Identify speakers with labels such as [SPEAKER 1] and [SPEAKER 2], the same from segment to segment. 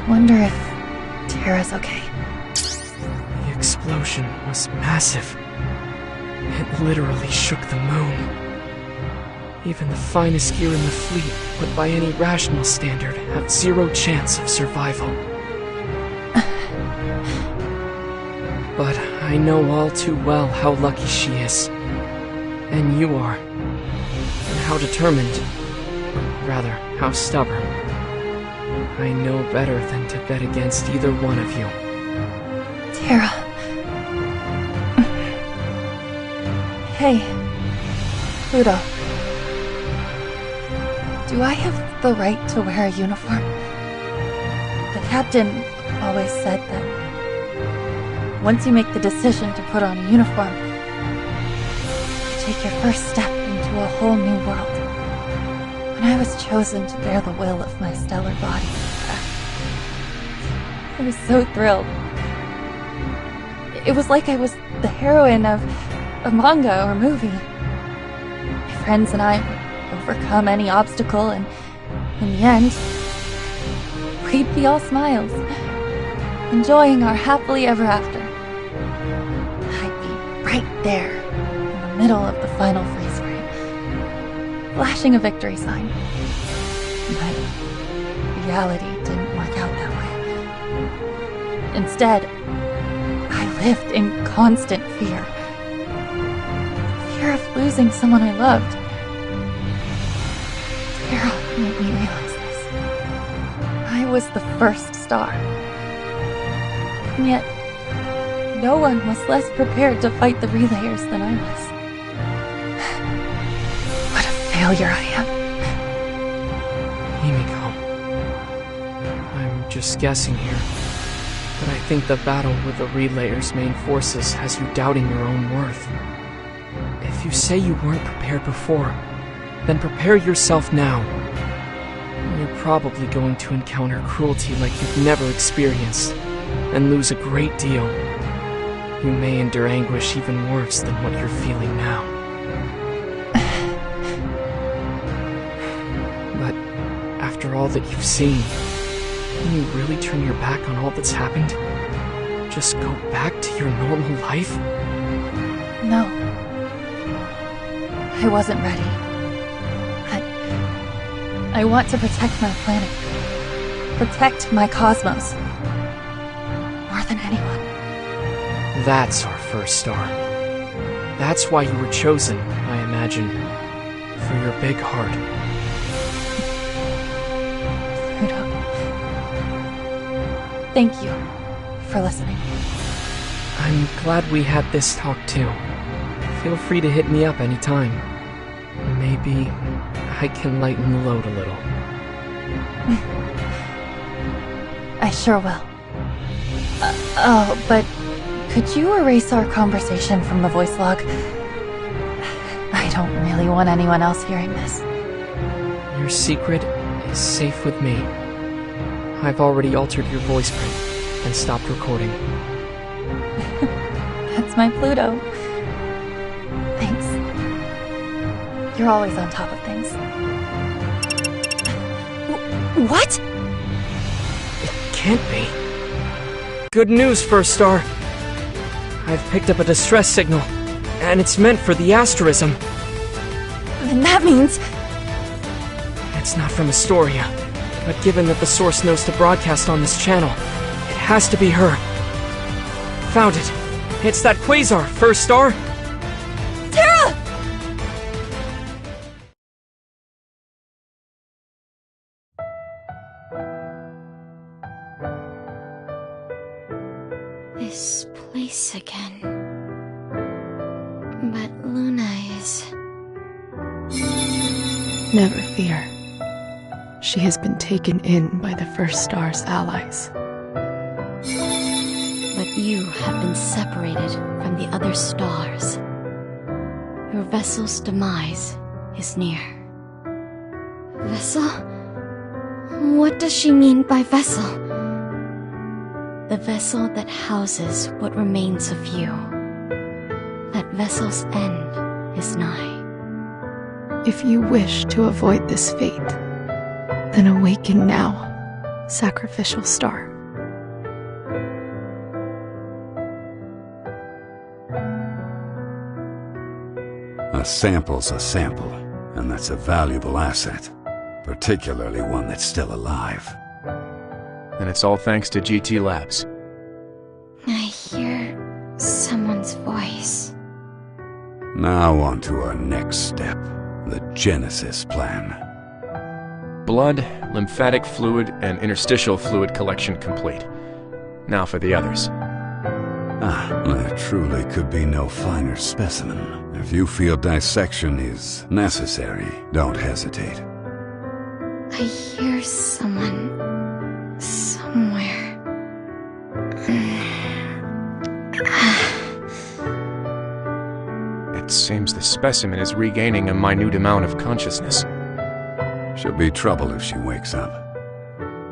[SPEAKER 1] wonder if Terra's okay.
[SPEAKER 2] The explosion was massive. It literally shook the moon. Even the finest gear in the fleet would by any rational standard have zero chance of survival. But I know all too well how lucky she is. And you are. And how determined, or rather, how stubborn. I know better than to bet against either one of you.
[SPEAKER 1] Terra. Hey, Pluto. Do I have the right to wear a uniform? The captain always said that once you make the decision to put on a uniform, you take your first step into a whole new world. When I was chosen to bear the will of my stellar body, I was so thrilled. It was like I was the heroine of a manga or movie. My friends and I would overcome any obstacle, and in the end, we'd be all smiles, enjoying our happily ever after. I'd be right there, in the middle of the final freeze frame, flashing a victory sign. But reality didn't work out that way. Instead, I lived in constant fear. Fear of losing someone I loved. Terra made me realize this. I was the first star. And yet, no one was less prepared to fight the relayers than I was. What a failure I am.
[SPEAKER 2] Himiko. I'm just guessing here, but I think the battle with the relayers' main forces has you doubting your own worth. If you say you weren't prepared before, then prepare yourself now. You're probably going to encounter cruelty like you've never experienced, and lose a great deal. You may endure anguish even worse than what you're feeling now. But after all that you've seen, can you really turn your back on all that's happened? Just go back to your normal life?
[SPEAKER 1] No. I wasn't ready. I want to protect my planet. Protect my cosmos. More than anyone.
[SPEAKER 2] That's our first star. That's why you were chosen, I imagine. For your big heart.
[SPEAKER 1] Pluto. Thank you for listening.
[SPEAKER 2] I'm glad we had this talk too. Feel free to hit me up anytime. Maybe I can lighten the load a little.
[SPEAKER 1] I sure will. Oh, but could you erase our conversation from the voice log? I don't really want anyone else hearing this.
[SPEAKER 2] Your secret is safe with me. I've already altered your voice print and stopped recording.
[SPEAKER 1] That's my Pluto. Thanks. You're always on top of things. What?
[SPEAKER 2] It can't be. Good news, First Star. I've picked up a distress signal, and it's meant for the asterism.
[SPEAKER 1] Then that means...
[SPEAKER 2] It's not from Astoria, but given that the source knows to broadcast on this channel, it has to be her. Found it. It's that quasar, First Star.
[SPEAKER 1] Terra!
[SPEAKER 3] This place again. But Luna is...
[SPEAKER 4] Never fear. She has been taken in by the First Star's allies.
[SPEAKER 3] But you have been separated from the other stars. Your vessel's demise is near. Vessel? What does she mean by vessel? The vessel that houses what remains of you. That vessel's end is nigh.
[SPEAKER 4] If you wish to avoid this fate, then awaken now, sacrificial star.
[SPEAKER 5] A sample's a sample, and that's a valuable asset, particularly one that's still alive.
[SPEAKER 6] And it's all thanks to GT Labs.
[SPEAKER 3] I hear someone's voice.
[SPEAKER 5] Now on to our next step, the Genesis plan.
[SPEAKER 6] Blood, lymphatic fluid, and interstitial fluid collection complete. Now for the others.
[SPEAKER 5] There truly could be no finer specimen. If you feel dissection is necessary, don't hesitate.
[SPEAKER 3] I hear someone somewhere.
[SPEAKER 6] It seems the specimen is regaining a minute amount of consciousness.
[SPEAKER 5] She'll be trouble if she wakes up.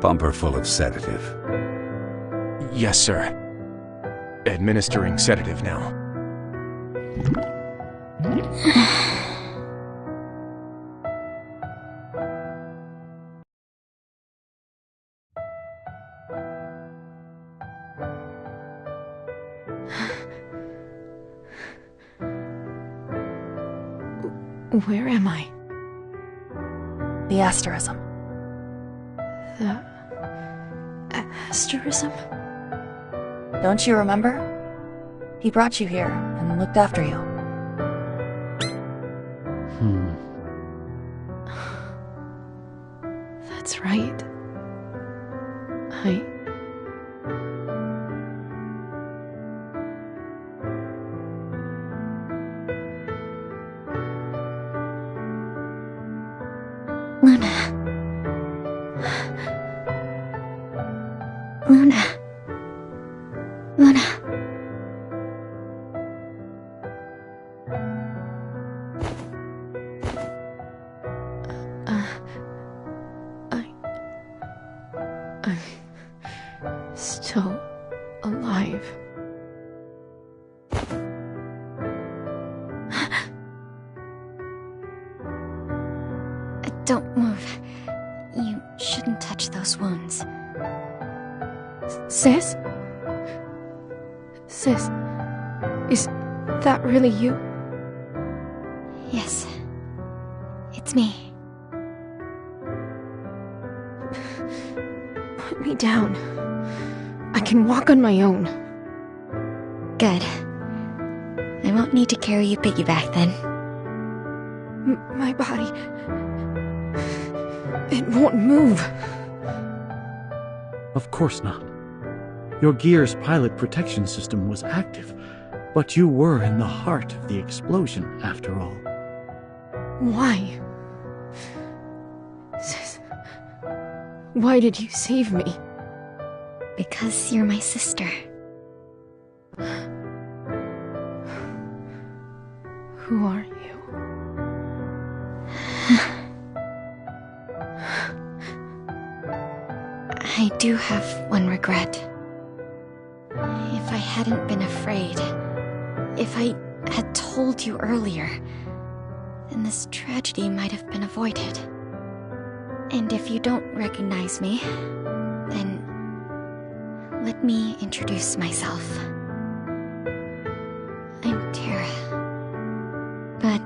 [SPEAKER 5] Pump her full of sedative.
[SPEAKER 6] Yes, sir. Administering sedative now.
[SPEAKER 4] Where am I?
[SPEAKER 1] The asterism.
[SPEAKER 4] The asterism?
[SPEAKER 1] Don't you remember? He brought you here and looked after you.
[SPEAKER 4] That's right.
[SPEAKER 3] Luna. Luna. Luna.
[SPEAKER 4] I'm still alive.
[SPEAKER 3] Don't move. You shouldn't touch those wounds.
[SPEAKER 4] Sis? Sis, is that really you?
[SPEAKER 3] Yes. It's me.
[SPEAKER 4] Put me down. I can walk on my own.
[SPEAKER 3] Good. I won't need to carry you piggyback then.
[SPEAKER 4] My body... it won't move.
[SPEAKER 7] Of course not. Your gear's pilot protection system was active, but you were in the heart of the explosion, after all.
[SPEAKER 4] Why? Sis, why did you save me?
[SPEAKER 3] Because you're my sister.
[SPEAKER 4] Who are you?
[SPEAKER 3] I do have one regret. If I hadn't been afraid, if I had told you earlier, then this tragedy might have been avoided. And if you don't recognize me, then let me introduce myself. I'm Tara. But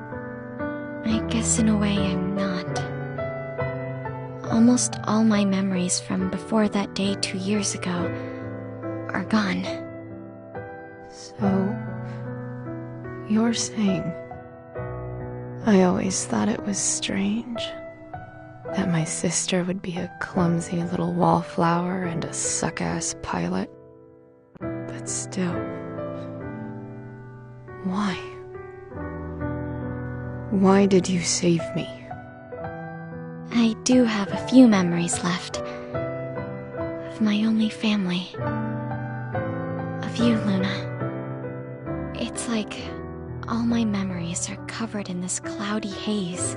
[SPEAKER 3] I guess in a way I'm not. Almost all my memories from before that day 2 years ago are gone.
[SPEAKER 4] So, you're saying... I always thought it was strange that my sister would be a clumsy little wallflower and a suck-ass pilot. But still... why? Why did you save me?
[SPEAKER 3] I do have a few memories left. Of my only family. Of you, Luna. It's like all my memories are covered in this cloudy haze.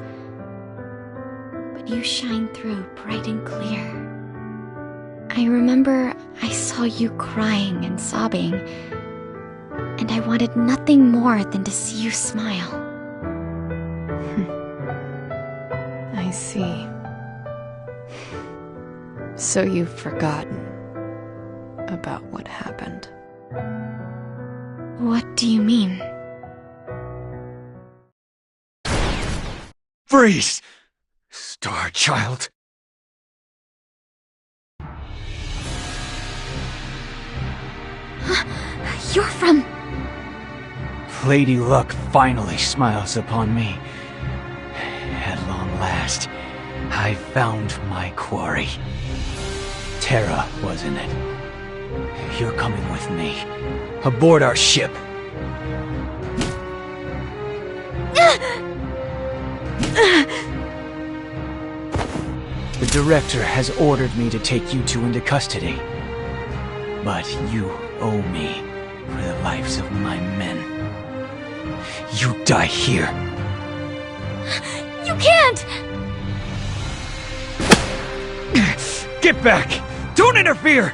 [SPEAKER 3] But you shine through bright and clear. I remember I saw you crying and sobbing, and I wanted nothing more than to see you smile.
[SPEAKER 4] I see. So you've forgotten about what happened.
[SPEAKER 3] What do you mean?
[SPEAKER 8] Freeze! Star Child.
[SPEAKER 3] You're from...
[SPEAKER 8] Lady Luck finally smiles upon me. At long last, I found my quarry. Terra was in it. You're coming with me. Aboard our ship. The director has ordered me to take you two into custody. But you owe me for the lives of my men. You die here.
[SPEAKER 3] You can't!
[SPEAKER 8] Get back! Don't interfere!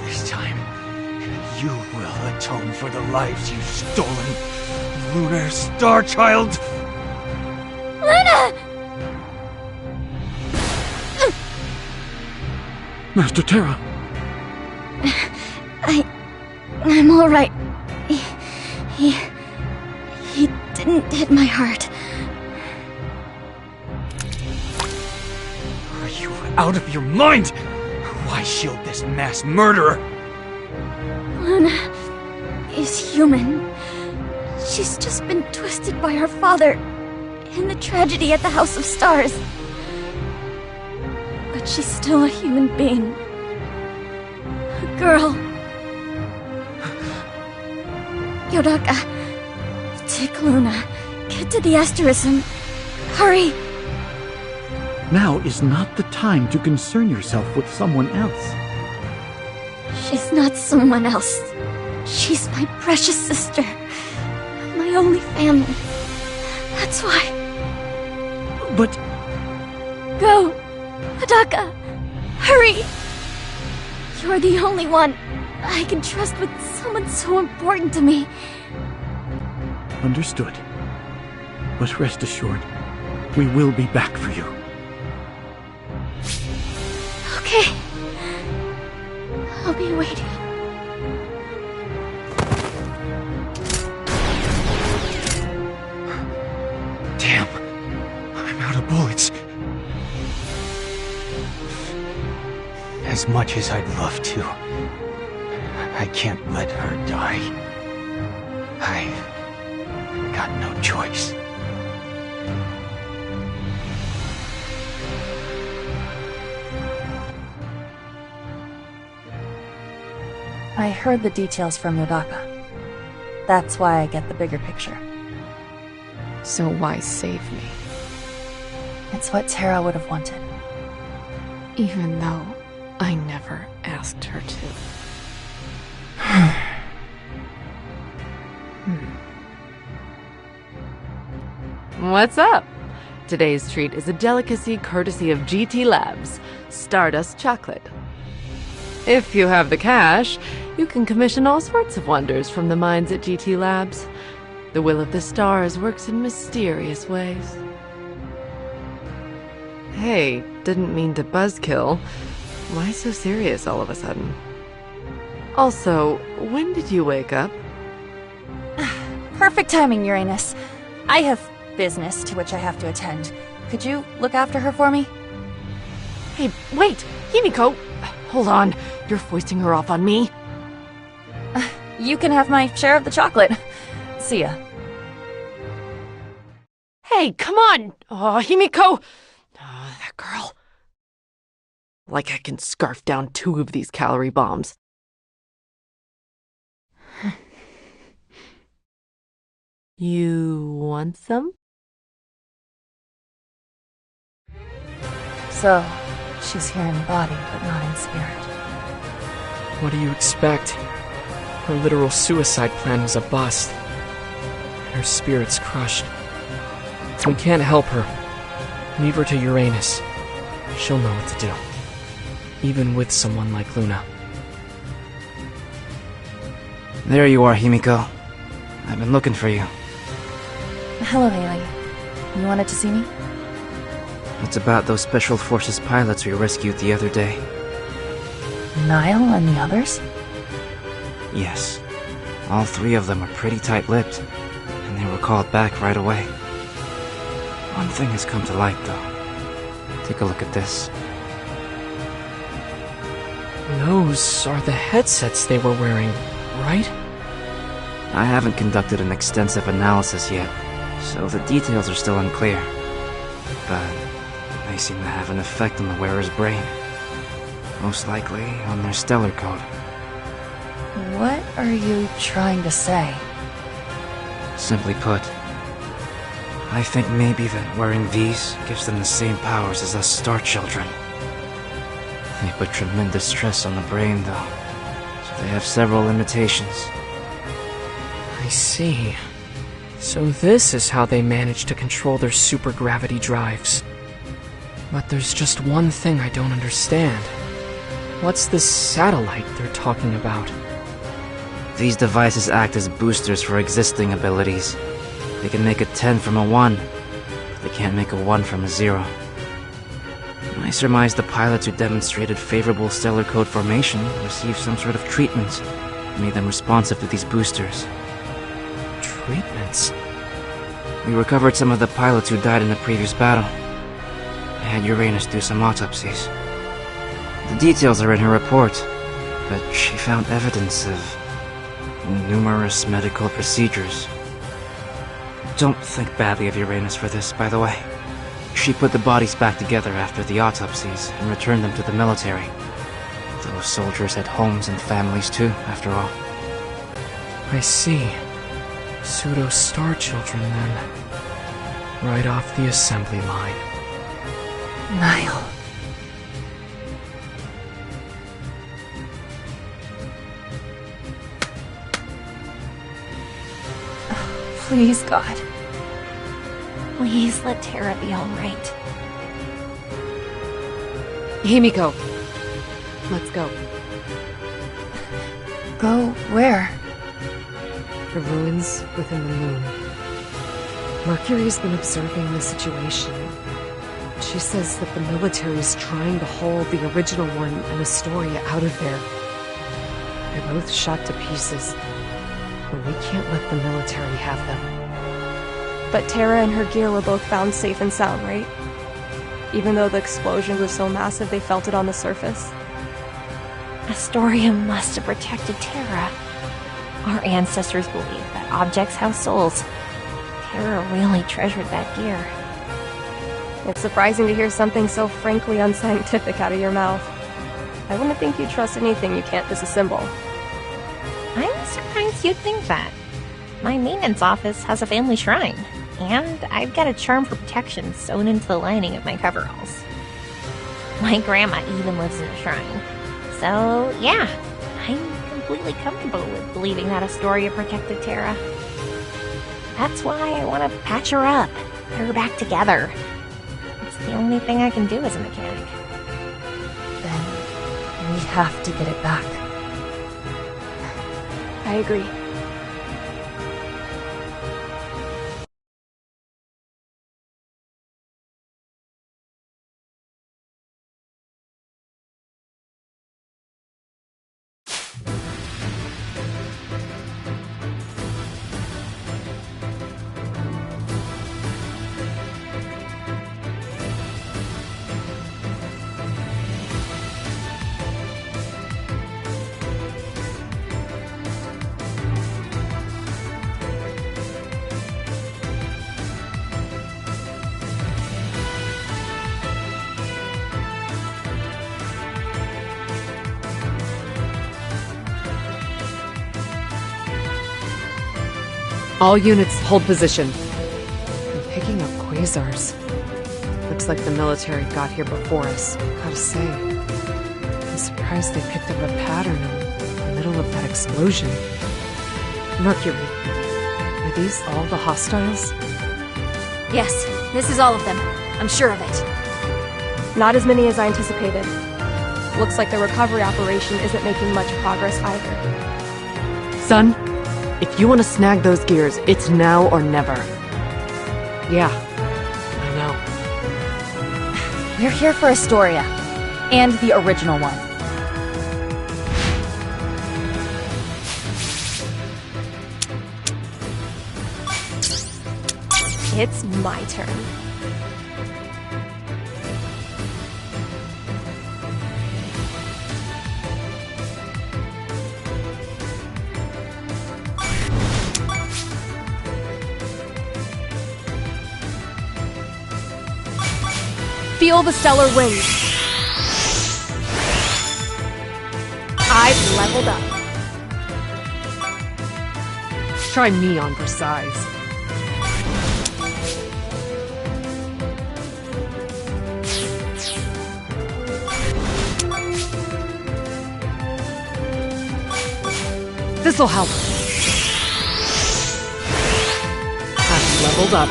[SPEAKER 8] This time, you will atone for the lives you've stolen, Lunar Star Child!
[SPEAKER 3] Luna!
[SPEAKER 7] Master Terra!
[SPEAKER 3] I'm alright. He didn't hit my heart.
[SPEAKER 8] Are you out of your mind? Why shield this mass murderer?
[SPEAKER 3] Luna is human. She's just been twisted by her father in the tragedy at the House of Stars. But she's still a human being. A girl. Yodaka, take Luna. Get to the asterism. Hurry!
[SPEAKER 7] Now is not the time to concern yourself with someone else.
[SPEAKER 3] She's not someone else. She's my precious sister. My only family. That's why.
[SPEAKER 7] But...
[SPEAKER 3] Go! Hadaka! Hurry! You're the only one I can trust with someone so important to me.
[SPEAKER 7] Understood. But rest assured, we will be back for you.
[SPEAKER 3] Okay. I'll be waiting.
[SPEAKER 8] Damn. I'm out of bullets. As much as I'd love to, I can't let her die. I've got no choice.
[SPEAKER 1] I heard the details from Yodaka. That's why I get the bigger picture.
[SPEAKER 4] So why save me?
[SPEAKER 1] It's what Terra would have wanted.
[SPEAKER 4] Even though I never asked her to.
[SPEAKER 9] What's up? Today's treat is a delicacy courtesy of GT Labs, Stardust Chocolate. If you have the cash, you can commission all sorts of wonders from the minds at GT Labs. The will of the stars works in mysterious ways. Hey, didn't mean to buzzkill. Why so serious all of a sudden? Also, when did you wake up?
[SPEAKER 1] Perfect timing, Uranus. I have business to which I have to attend. Could you look after her for me?
[SPEAKER 9] Hey, wait! Himiko! Hold on, you're foisting her off on me.
[SPEAKER 1] You can have my share of the chocolate. See ya.
[SPEAKER 9] Hey, come on! Oh, Himiko! Oh, that girl. Like I can scarf down 2 of these calorie bombs. You want some?
[SPEAKER 1] So, she's here in body, but not in spirit.
[SPEAKER 2] What do you expect? Her literal suicide plan was a bust. And her spirit's crushed. We can't help her. Leave her to Uranus. She'll know what to do. Even with someone like Luna.
[SPEAKER 8] There you are, Himiko. I've been looking for you.
[SPEAKER 1] Hello, Haley. You wanted to see me?
[SPEAKER 10] It's about those Special Forces pilots we rescued the other day.
[SPEAKER 1] Niall and the others?
[SPEAKER 10] Yes. All 3 of them are pretty tight-lipped, and they were called back right away. One thing has come to light, though. Take a look at this.
[SPEAKER 2] Those are the headsets they were wearing, right?
[SPEAKER 10] I haven't conducted an extensive analysis yet, so the details are still unclear. But they seem to have an effect on the wearer's brain. Most likely on their stellar code.
[SPEAKER 1] What are you trying to say?
[SPEAKER 10] Simply put, I think maybe that wearing these gives them the same powers as us Star Children. They put tremendous stress on the brain, though, so they have several limitations.
[SPEAKER 2] I see. So this is how they managed to control their supergravity drives. But there's just one thing I don't understand. What's this satellite they're talking about?
[SPEAKER 10] These devices act as boosters for existing abilities. They can make a 10 from a 1, but they can't make a 1 from a 0. I surmise the pilots who demonstrated favorable stellar code formation received some sort of treatment that made them responsive to these boosters.
[SPEAKER 2] Treatments?
[SPEAKER 10] We recovered some of the pilots who died in the previous battle. I had Uranus do some autopsies. The details are in her report, but she found evidence of numerous medical procedures. Don't think badly of Uranus for this, by the way. She put the bodies back together after the autopsies and returned them to the military. Those soldiers had homes and families too, after all.
[SPEAKER 2] I see. Pseudo-Star Children, then. Right off the assembly line.
[SPEAKER 1] Niall. Please, God.
[SPEAKER 3] Please let Terra be alright.
[SPEAKER 9] Himiko, let's go.
[SPEAKER 1] Go where?
[SPEAKER 9] The ruins within the moon. Mercury's been observing the situation. She says that the military is trying to haul the original one and Astoria out of there. They're both shot to pieces, but we can't let the military have them.
[SPEAKER 11] But Terra and her gear were both found safe and sound, right? Even though the explosion was so massive they felt it on the surface.
[SPEAKER 3] Astoria must have protected Terra. Our ancestors believed that objects have souls. Terra really treasured that gear.
[SPEAKER 11] It's surprising to hear something so frankly unscientific out of your mouth. I wouldn't think you'd trust anything you can't disassemble.
[SPEAKER 3] I'm surprised you'd think that. My maintenance office has a family shrine, and I've got a charm for protection sewn into the lining of my coveralls. My grandma even lives in a shrine. So, yeah, I'm completely comfortable with believing that Astoria protected Terra. That's why I want to patch her up, put her back together. It's the only thing I can do as a mechanic.
[SPEAKER 1] Then we have to get it back.
[SPEAKER 11] I agree.
[SPEAKER 9] All units, hold position. I'm picking up quasars. Looks like the military got here before us. Gotta say, I'm surprised they picked up a pattern in the middle of that explosion. Mercury, are these all the hostiles?
[SPEAKER 3] Yes, this is all of them. I'm sure of it.
[SPEAKER 11] Not as many as I anticipated. Looks like the recovery operation isn't making much progress either.
[SPEAKER 9] Son, if you want to snag those gears, it's now or never. Yeah,
[SPEAKER 1] We're here for Astoria. And the original one.
[SPEAKER 11] It's my turn. Feel the stellar winds. I've leveled up.
[SPEAKER 9] Try me on for size. This'll help. I've leveled up.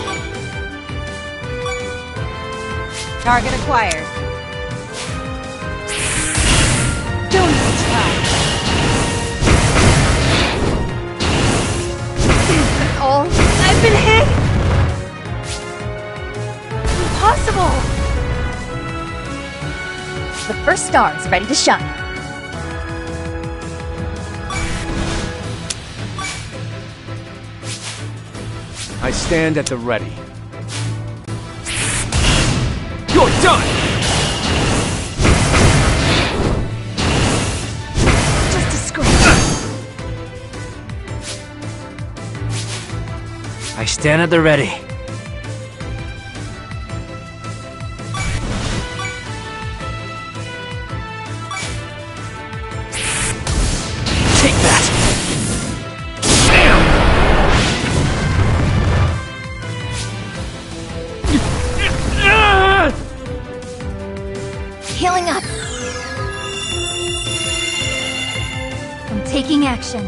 [SPEAKER 12] Target acquired. Don't even try.
[SPEAKER 11] Oh, I've been hit! Impossible!
[SPEAKER 1] The first star is ready to shine.
[SPEAKER 6] I stand at the ready. You're done!
[SPEAKER 11] Just a scratch.
[SPEAKER 8] I stand at the ready. Take that!
[SPEAKER 1] Healing up. I'm taking action.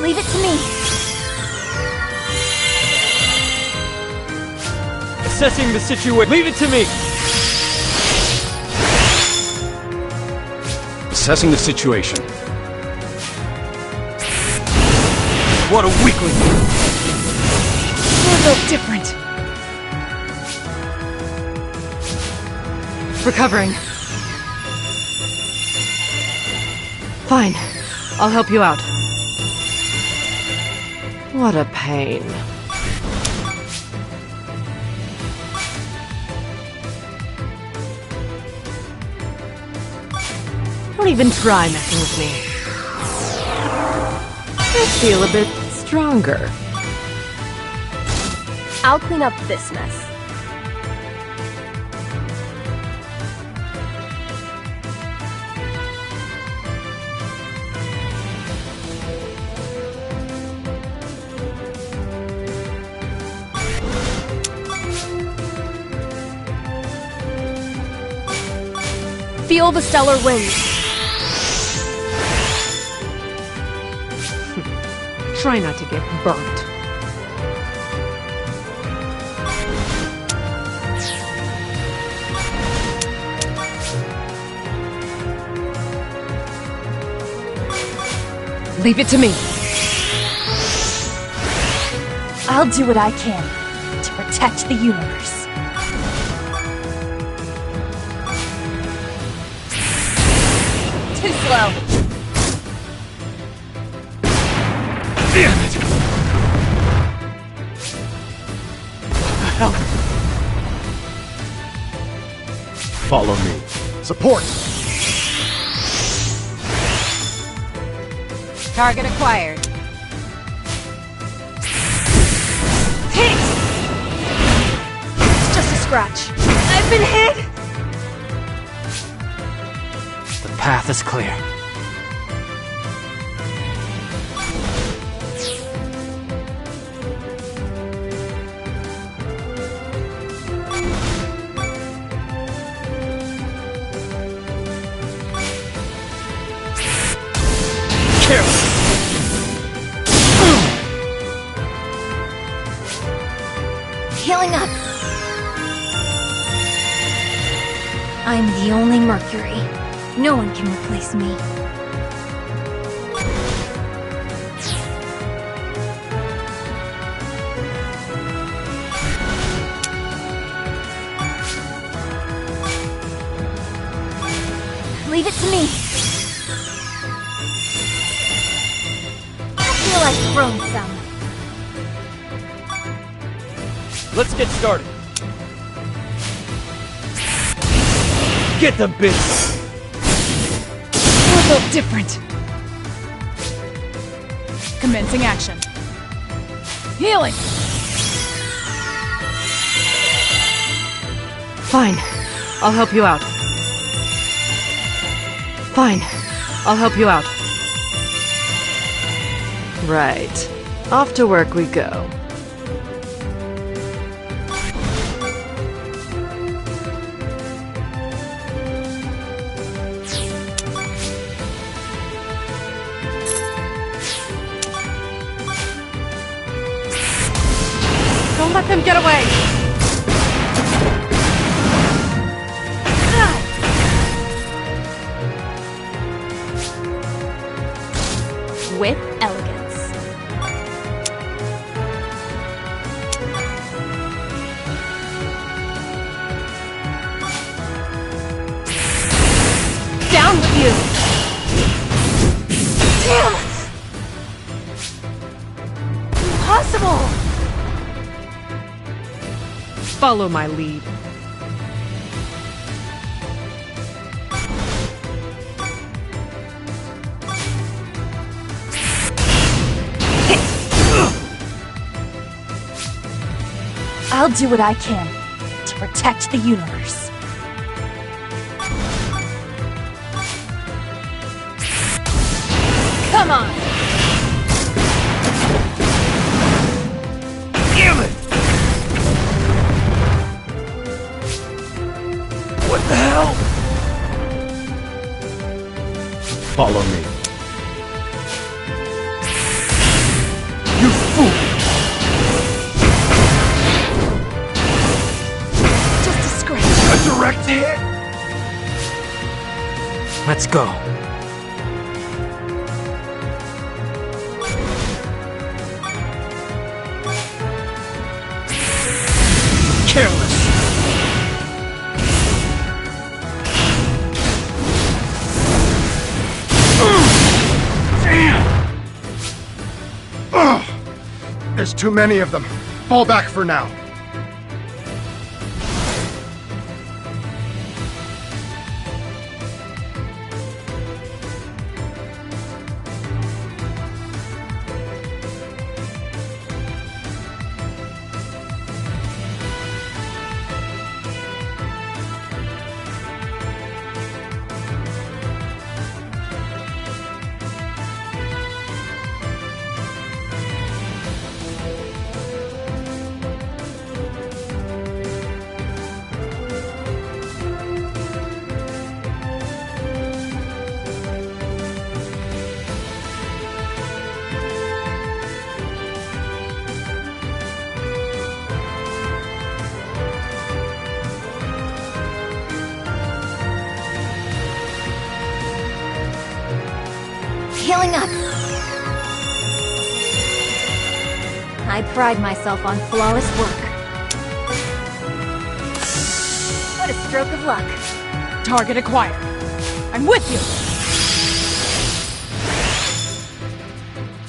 [SPEAKER 1] Leave it to me.
[SPEAKER 2] Assessing the situation. Leave it to me.
[SPEAKER 6] Assessing the situation.
[SPEAKER 2] What a weakling.
[SPEAKER 9] We're built different. Recovering. Fine. I'll help you out. What a pain. Don't even try messing with me. I feel a bit stronger.
[SPEAKER 11] I'll clean up this mess. Feel the stellar winds.
[SPEAKER 9] Try not to get burnt. Leave it to me.
[SPEAKER 1] I'll do what I can to protect the universe. Too slow.
[SPEAKER 2] Damn it! Help!
[SPEAKER 13] Follow me. Support!
[SPEAKER 12] Target acquired.
[SPEAKER 11] Hit! It's just a scratch. I've been hit!
[SPEAKER 8] The path is clear.
[SPEAKER 1] Healing up. I'm the only Mercury. No one can replace me.
[SPEAKER 14] Leave it to me. I feel like throwing some.
[SPEAKER 8] Let's get started. Get them, bitch!
[SPEAKER 12] We're built different. Commencing action. Healing!
[SPEAKER 9] Fine. I'll help you out. Fine. I'll help you out. Right. Off to work we go. Don't let them get away!
[SPEAKER 14] With elegance.
[SPEAKER 11] Down with you!
[SPEAKER 14] Damn! Impossible!
[SPEAKER 9] Follow my lead.
[SPEAKER 1] I'll do what I can to protect the universe.
[SPEAKER 14] Come on!
[SPEAKER 8] Damn it! What the hell?
[SPEAKER 13] Follow me.
[SPEAKER 8] You fool! A direct hit? Let's go. Careless.
[SPEAKER 13] Damn! Ugh. There's too many of them. Fall back for now.
[SPEAKER 14] Healing up. I pride myself on flawless work. What a stroke of luck.
[SPEAKER 12] Target acquired. I'm with you!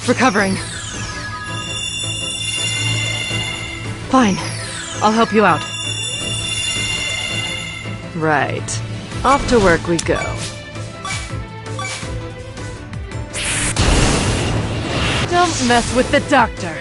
[SPEAKER 9] Recovering. Fine. I'll help you out. Right. Off to work we go. Don't mess with the doctor.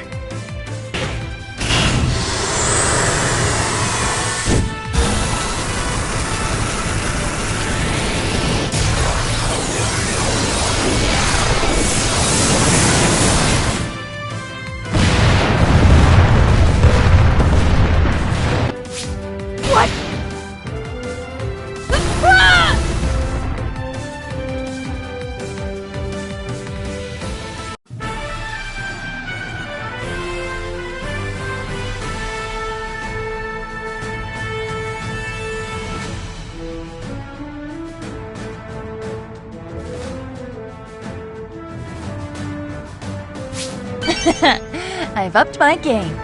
[SPEAKER 14] What?
[SPEAKER 1] I've upped my game.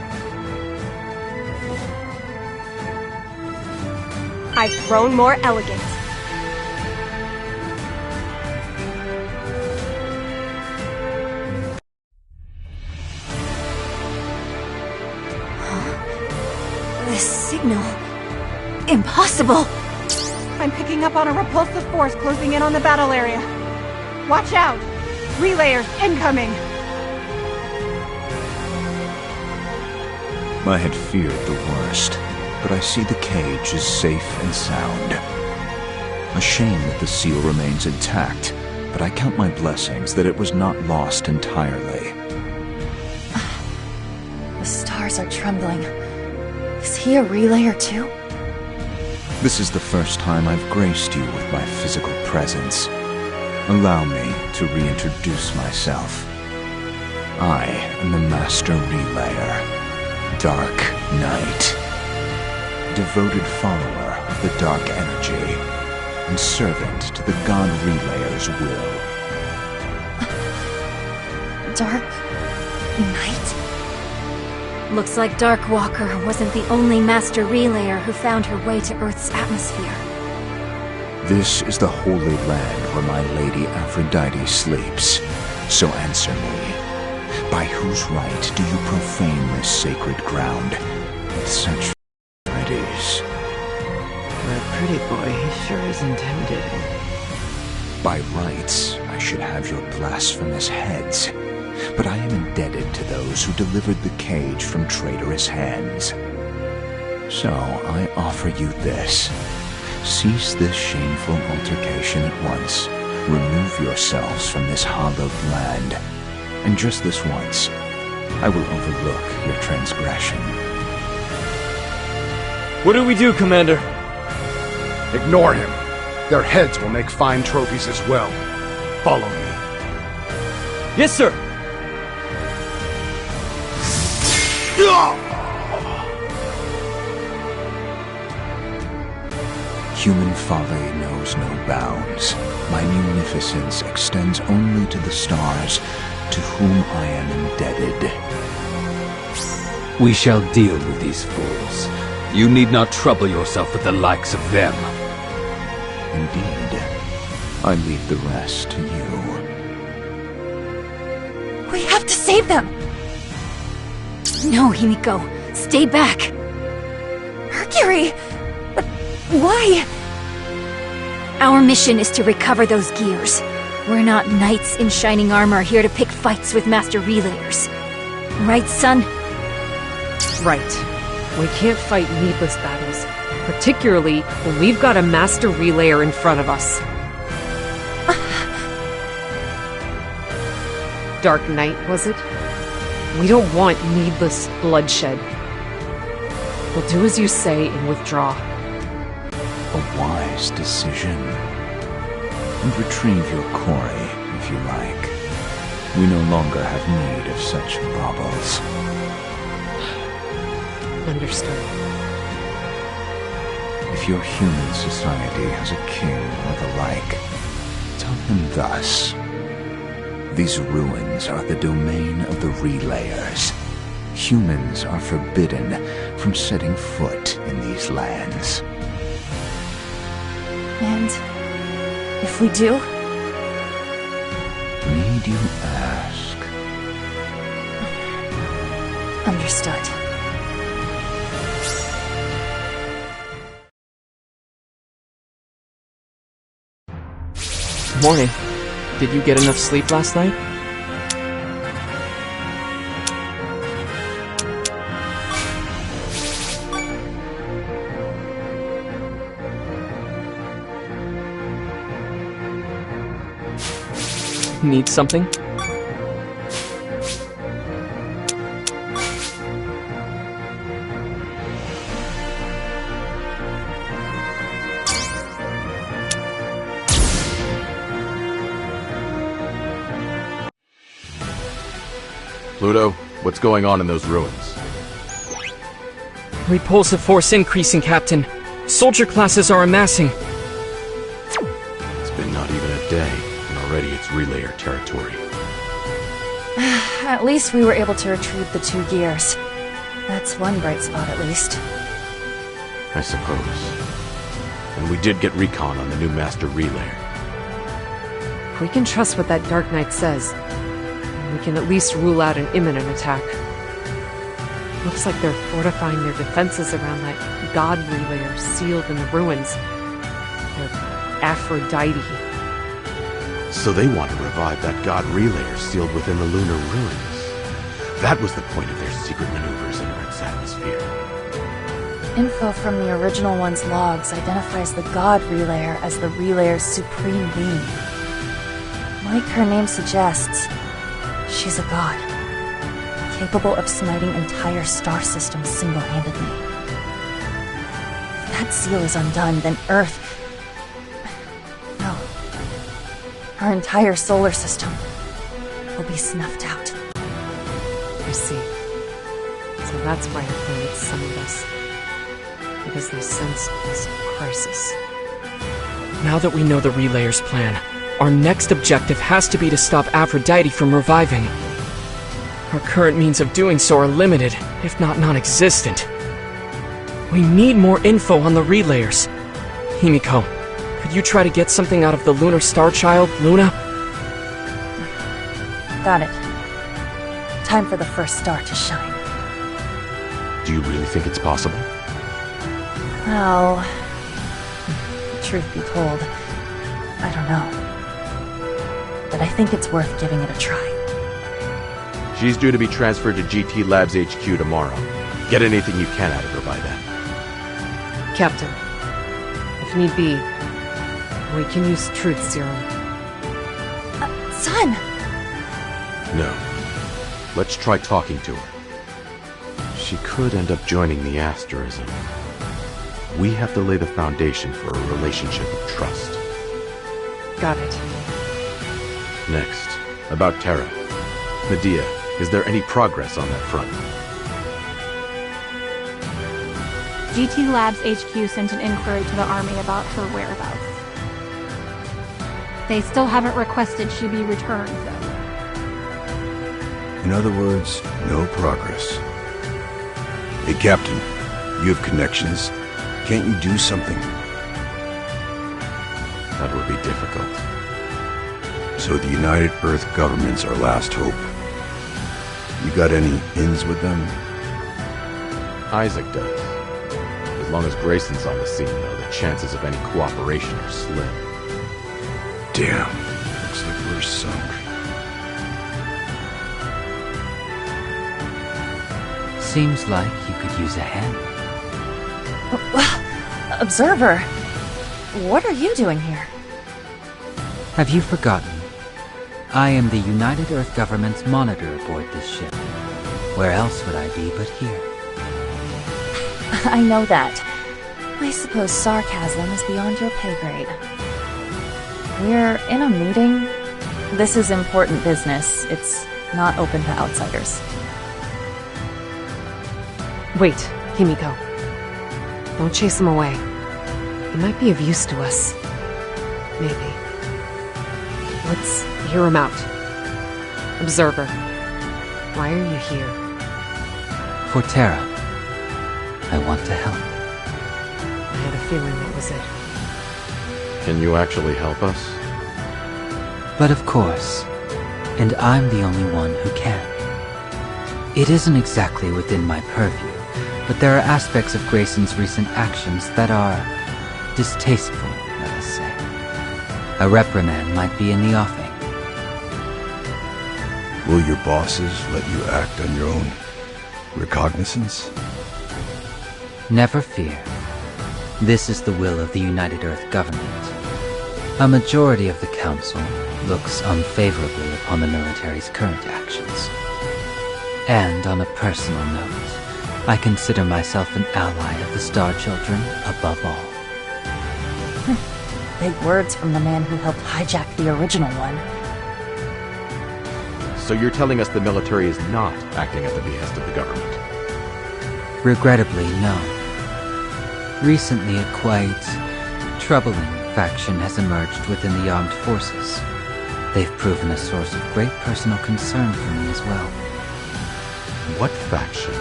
[SPEAKER 11] I've grown more elegant.
[SPEAKER 14] This signal... impossible!
[SPEAKER 15] I'm picking up on a repulsive force closing in on the battle area. Watch out! Relayers incoming!
[SPEAKER 16] I had feared the worst, but I see the cage is safe and sound. A shame that the seal remains intact, but I count my blessings that it was not lost entirely.
[SPEAKER 1] The stars are trembling. Is he a relayer too?
[SPEAKER 16] This is the first time I've graced you with my physical presence. Allow me to reintroduce myself. I am the Master Relayer, Dark Knight. Devoted follower of the Dark Energy, and servant to the God Relayer's will.
[SPEAKER 1] Dark Knight?
[SPEAKER 14] Looks like Darkwalker wasn't the only Master Relayer who found her way to Earth's atmosphere.
[SPEAKER 16] This is the Holy Land where my Lady Aphrodite sleeps. So answer me. By whose right do you profane this sacred ground with such vanities?
[SPEAKER 10] My pretty boy, he sure is intimidating.
[SPEAKER 16] By rights, I should have your blasphemous heads. But I am indebted to those who delivered the cage from traitorous hands. So I offer you this. Cease this shameful altercation at once. Remove yourselves from this hallowed land. And just this once, I will overlook your transgression.
[SPEAKER 2] What do we do, Commander?
[SPEAKER 13] Ignore him. Their heads will make fine trophies as well. Follow me.
[SPEAKER 2] Yes, sir!
[SPEAKER 16] Human folly knows no bounds. My munificence extends only to the stars, to whom I am indebted.
[SPEAKER 8] We shall deal with these fools. You need not trouble yourself with the likes of them.
[SPEAKER 16] Indeed. I leave the rest to you.
[SPEAKER 1] We have to save them!
[SPEAKER 14] No, Himiko. Stay back!
[SPEAKER 1] Mercury! But why?
[SPEAKER 14] Our mission is to recover those gears. We're not knights in shining armor here to pick fights with Master Relayers. Right, son?
[SPEAKER 9] Right. We can't fight needless battles, particularly when we've got a Master Relayer in front of us. Dark Knight, was it? We don't want needless bloodshed. We'll do as you say and withdraw.
[SPEAKER 16] A wise decision. And retrieve your quarry, if you like. We no longer have need of such baubles.
[SPEAKER 9] Understood.
[SPEAKER 16] If your human society has a king or the like, tell him thus. These ruins are the domain of the Relayers. Humans are forbidden from setting foot in these lands.
[SPEAKER 1] And if we do?
[SPEAKER 16] Need you ask?
[SPEAKER 1] Understood.
[SPEAKER 2] Morning. Did you get enough sleep last night? Need something?
[SPEAKER 6] Pluto, what's going on in those ruins?
[SPEAKER 2] Repulsive force increasing, Captain. Soldier classes are amassing.
[SPEAKER 6] It's been not even a day, and already it's Relayer territory.
[SPEAKER 1] At least we were able to retrieve the 2 gears. That's one bright spot, at least.
[SPEAKER 6] I suppose. And we did get recon on the new Master Relayer.
[SPEAKER 9] If we can trust what that Dark Knight says, we can at least rule out an imminent attack. Looks like they're fortifying their defenses around that god relayer sealed in the ruins. They're Aphrodite.
[SPEAKER 17] So they want to revive that god relayer sealed within the lunar ruins. That was the point of their secret maneuvers in Earth's atmosphere.
[SPEAKER 1] Info from the original one's logs identifies the god relayer as the relayer's supreme being. Like her name suggests, she's a god, capable of smiting entire star systems single-handedly. If that seal is undone, then Earth... No. Our entire solar system will be snuffed out.
[SPEAKER 9] I see. So that's why our planets summoned us. Because they sensed this crisis.
[SPEAKER 2] Now that we know the Relayer's plan, our next objective has to be to stop Aphrodite from reviving. Our current means of doing so are limited, if not non-existent. We need more info on the Relayers. Himiko, could you try to get something out of the Lunar Star Child, Luna?
[SPEAKER 1] Got it. Time for the first star to shine.
[SPEAKER 17] Do you really think it's possible?
[SPEAKER 1] Well, truth be told, I don't know. But I think it's worth giving it a try.
[SPEAKER 17] She's due to be transferred to GT Labs HQ tomorrow. Get anything you can out of her by then.
[SPEAKER 9] Captain, if need be, we can use truth serum.
[SPEAKER 1] Son!
[SPEAKER 17] No. Let's try talking to her. She could end up joining the Asterism. We have to lay the foundation for a relationship of trust.
[SPEAKER 9] Got it.
[SPEAKER 17] Next, about Terra. Medea, is there any progress on that front?
[SPEAKER 15] GT Labs HQ sent an inquiry to the Army about her whereabouts. They still haven't requested she be returned, though.
[SPEAKER 18] In other words, no progress. Hey, Captain, you have connections. Can't you do something?
[SPEAKER 17] That would be difficult.
[SPEAKER 18] So the United Earth government's our last hope. You got any ins with them?
[SPEAKER 17] Isaac does. As long as Grayson's on the scene, though, the chances of any cooperation are slim.
[SPEAKER 18] Damn. Looks like we're sunk.
[SPEAKER 8] Seems like you could use a hand.
[SPEAKER 1] Observer, what are you doing here?
[SPEAKER 8] Have you forgotten? I am the United Earth government's monitor aboard this ship. Where else would I be but here?
[SPEAKER 1] I know that. I suppose sarcasm is beyond your pay grade. We're in a meeting. This is important business. It's not open to outsiders.
[SPEAKER 9] Wait, Himiko. Don't chase him away. He might be of use to us. Maybe. Let's hear him out. Observer, why are you here?
[SPEAKER 8] For Terra. I want to help.
[SPEAKER 9] I had a feeling that was it.
[SPEAKER 17] Can you actually help us?
[SPEAKER 8] But of course. And I'm the only one who can. It isn't exactly within my purview, but there are aspects of Grayson's recent actions that are distasteful, let us say. A reprimand might be in the offing.
[SPEAKER 18] Will your bosses let you act on your own recognizance?
[SPEAKER 8] Never fear. This is the will of the United Earth government. A majority of the Council looks unfavorably upon the military's current actions. And on a personal note, I consider myself an ally of the Star Children above all.
[SPEAKER 1] Big words from the man who helped hijack the original one.
[SPEAKER 17] So you're telling us the military is not acting at the behest of the government?
[SPEAKER 8] Regrettably, no. Recently, a quite troubling faction has emerged within the armed forces. They've proven a source of great personal concern for me as well.
[SPEAKER 17] What faction?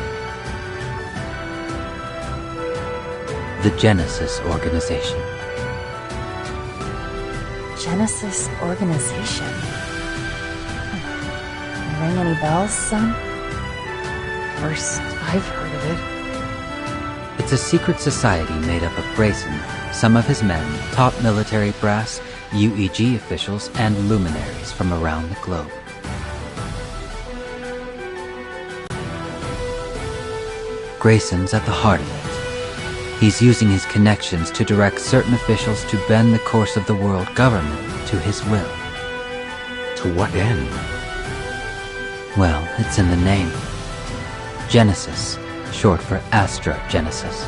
[SPEAKER 8] The Genesis Organization.
[SPEAKER 1] Genesis Organization? Ring any bells, son?
[SPEAKER 9] first I've heard of it.
[SPEAKER 19] It's a secret society made up of Grayson, some of his men, top military brass, UEG officials, and luminaries from around the globe. Grayson's at the heart of it. He's using his connections to direct certain officials to bend the course of the world government to his will.
[SPEAKER 17] To what end?
[SPEAKER 19] Well, it's in the name. Genesis, short for Astra Genesis.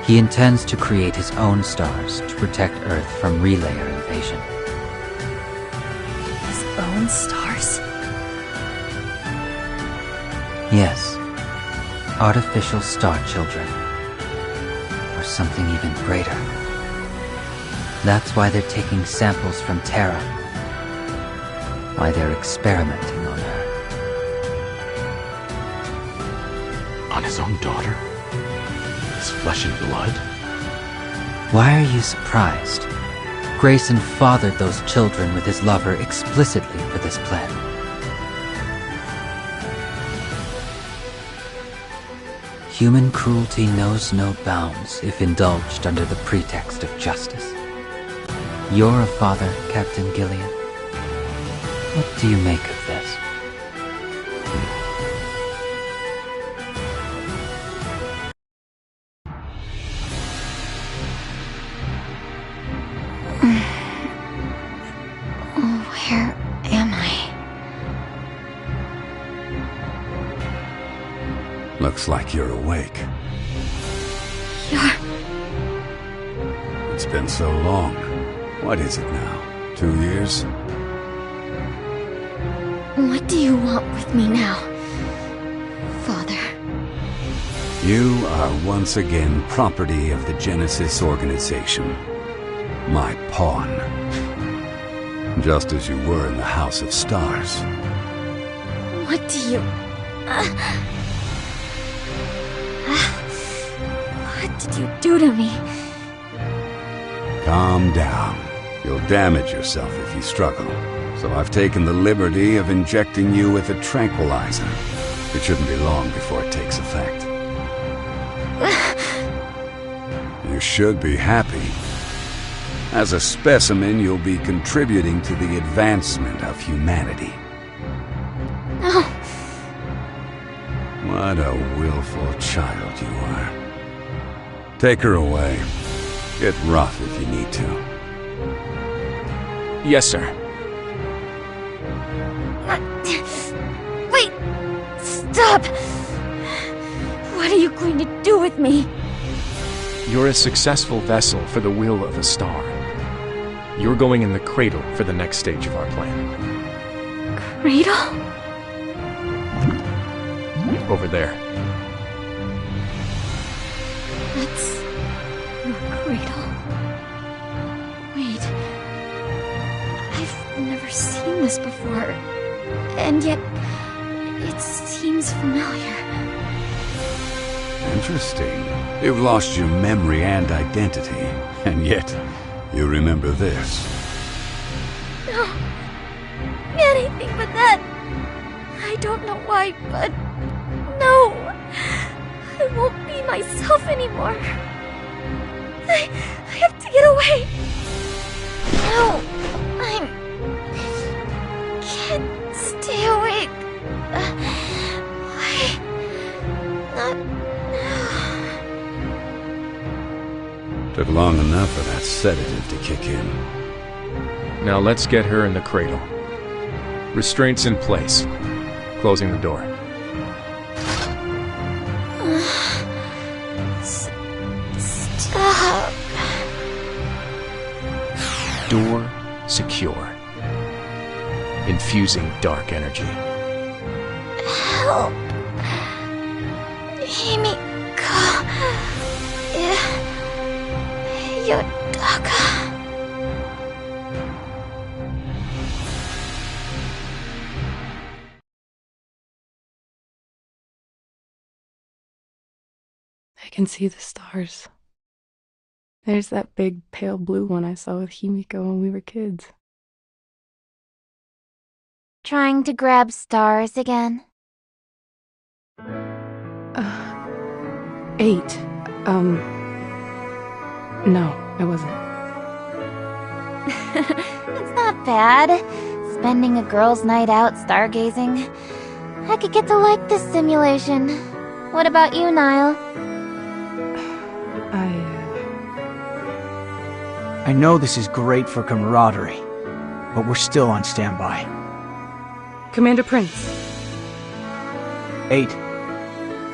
[SPEAKER 19] He intends to create his own stars to protect Earth from relayer invasion.
[SPEAKER 1] His own stars?
[SPEAKER 19] Yes. Artificial star children. Or something even greater. That's why they're taking samples from Terra. Why they're experimenting on her.
[SPEAKER 17] On his own daughter? His flesh and blood?
[SPEAKER 19] Why are you surprised? Grayson fathered those children with his lover explicitly for this plan. Human cruelty knows no bounds if indulged under the pretext of justice. You're a father, Captain Gillian. What do you make of this?
[SPEAKER 3] Where am I?
[SPEAKER 5] Looks like you're awake. It's been so long. What is it now? 2 years?
[SPEAKER 3] What do you want with me now, Father?
[SPEAKER 5] You are once again property of the Genesis organization. My pawn. Just as you were in the House of Stars.
[SPEAKER 3] What do you... What did you do to me?
[SPEAKER 5] Calm down. You'll damage yourself if you struggle. So I've taken the liberty of injecting you with a tranquilizer. It shouldn't be long before it takes effect. You should be happy. As a specimen, you'll be contributing to the advancement of humanity.
[SPEAKER 3] No.
[SPEAKER 5] What a willful child you are. Take her away. Get rough if you need to.
[SPEAKER 6] Yes, sir.
[SPEAKER 3] Wait! Stop! What are you going to do with me?
[SPEAKER 6] You're a successful vessel for the will of a star. You're going in the cradle for the next stage of our plan.
[SPEAKER 3] Cradle?
[SPEAKER 6] Over there.
[SPEAKER 3] That's your cradle. Wait. I've never seen this before. And yet, it seems familiar.
[SPEAKER 5] Interesting. You've lost your memory and identity, and yet you remember this.
[SPEAKER 3] No. Anything but that. I don't know why, but... No. I won't be myself anymore. I have to get away. No. I can't stay awake. Why? Not now.
[SPEAKER 5] Took long enough for that sedative to kick in.
[SPEAKER 6] Now let's get her in the cradle. Restraints in place. Closing the door.
[SPEAKER 3] Stop.
[SPEAKER 6] Door secure. Infusing dark energy.
[SPEAKER 3] Help. Himiko. Yotaka.
[SPEAKER 4] I can see the stars. There's that big pale blue one I saw with Himiko when we were kids.
[SPEAKER 14] Trying to grab stars again?
[SPEAKER 4] 8. No, it wasn't.
[SPEAKER 20] It's not bad. Spending a girls' night out stargazing. I could get to like this simulation. What about you, Niall?
[SPEAKER 8] I know this is great for camaraderie, but we're still on standby.
[SPEAKER 4] Commander Prince.
[SPEAKER 8] 8.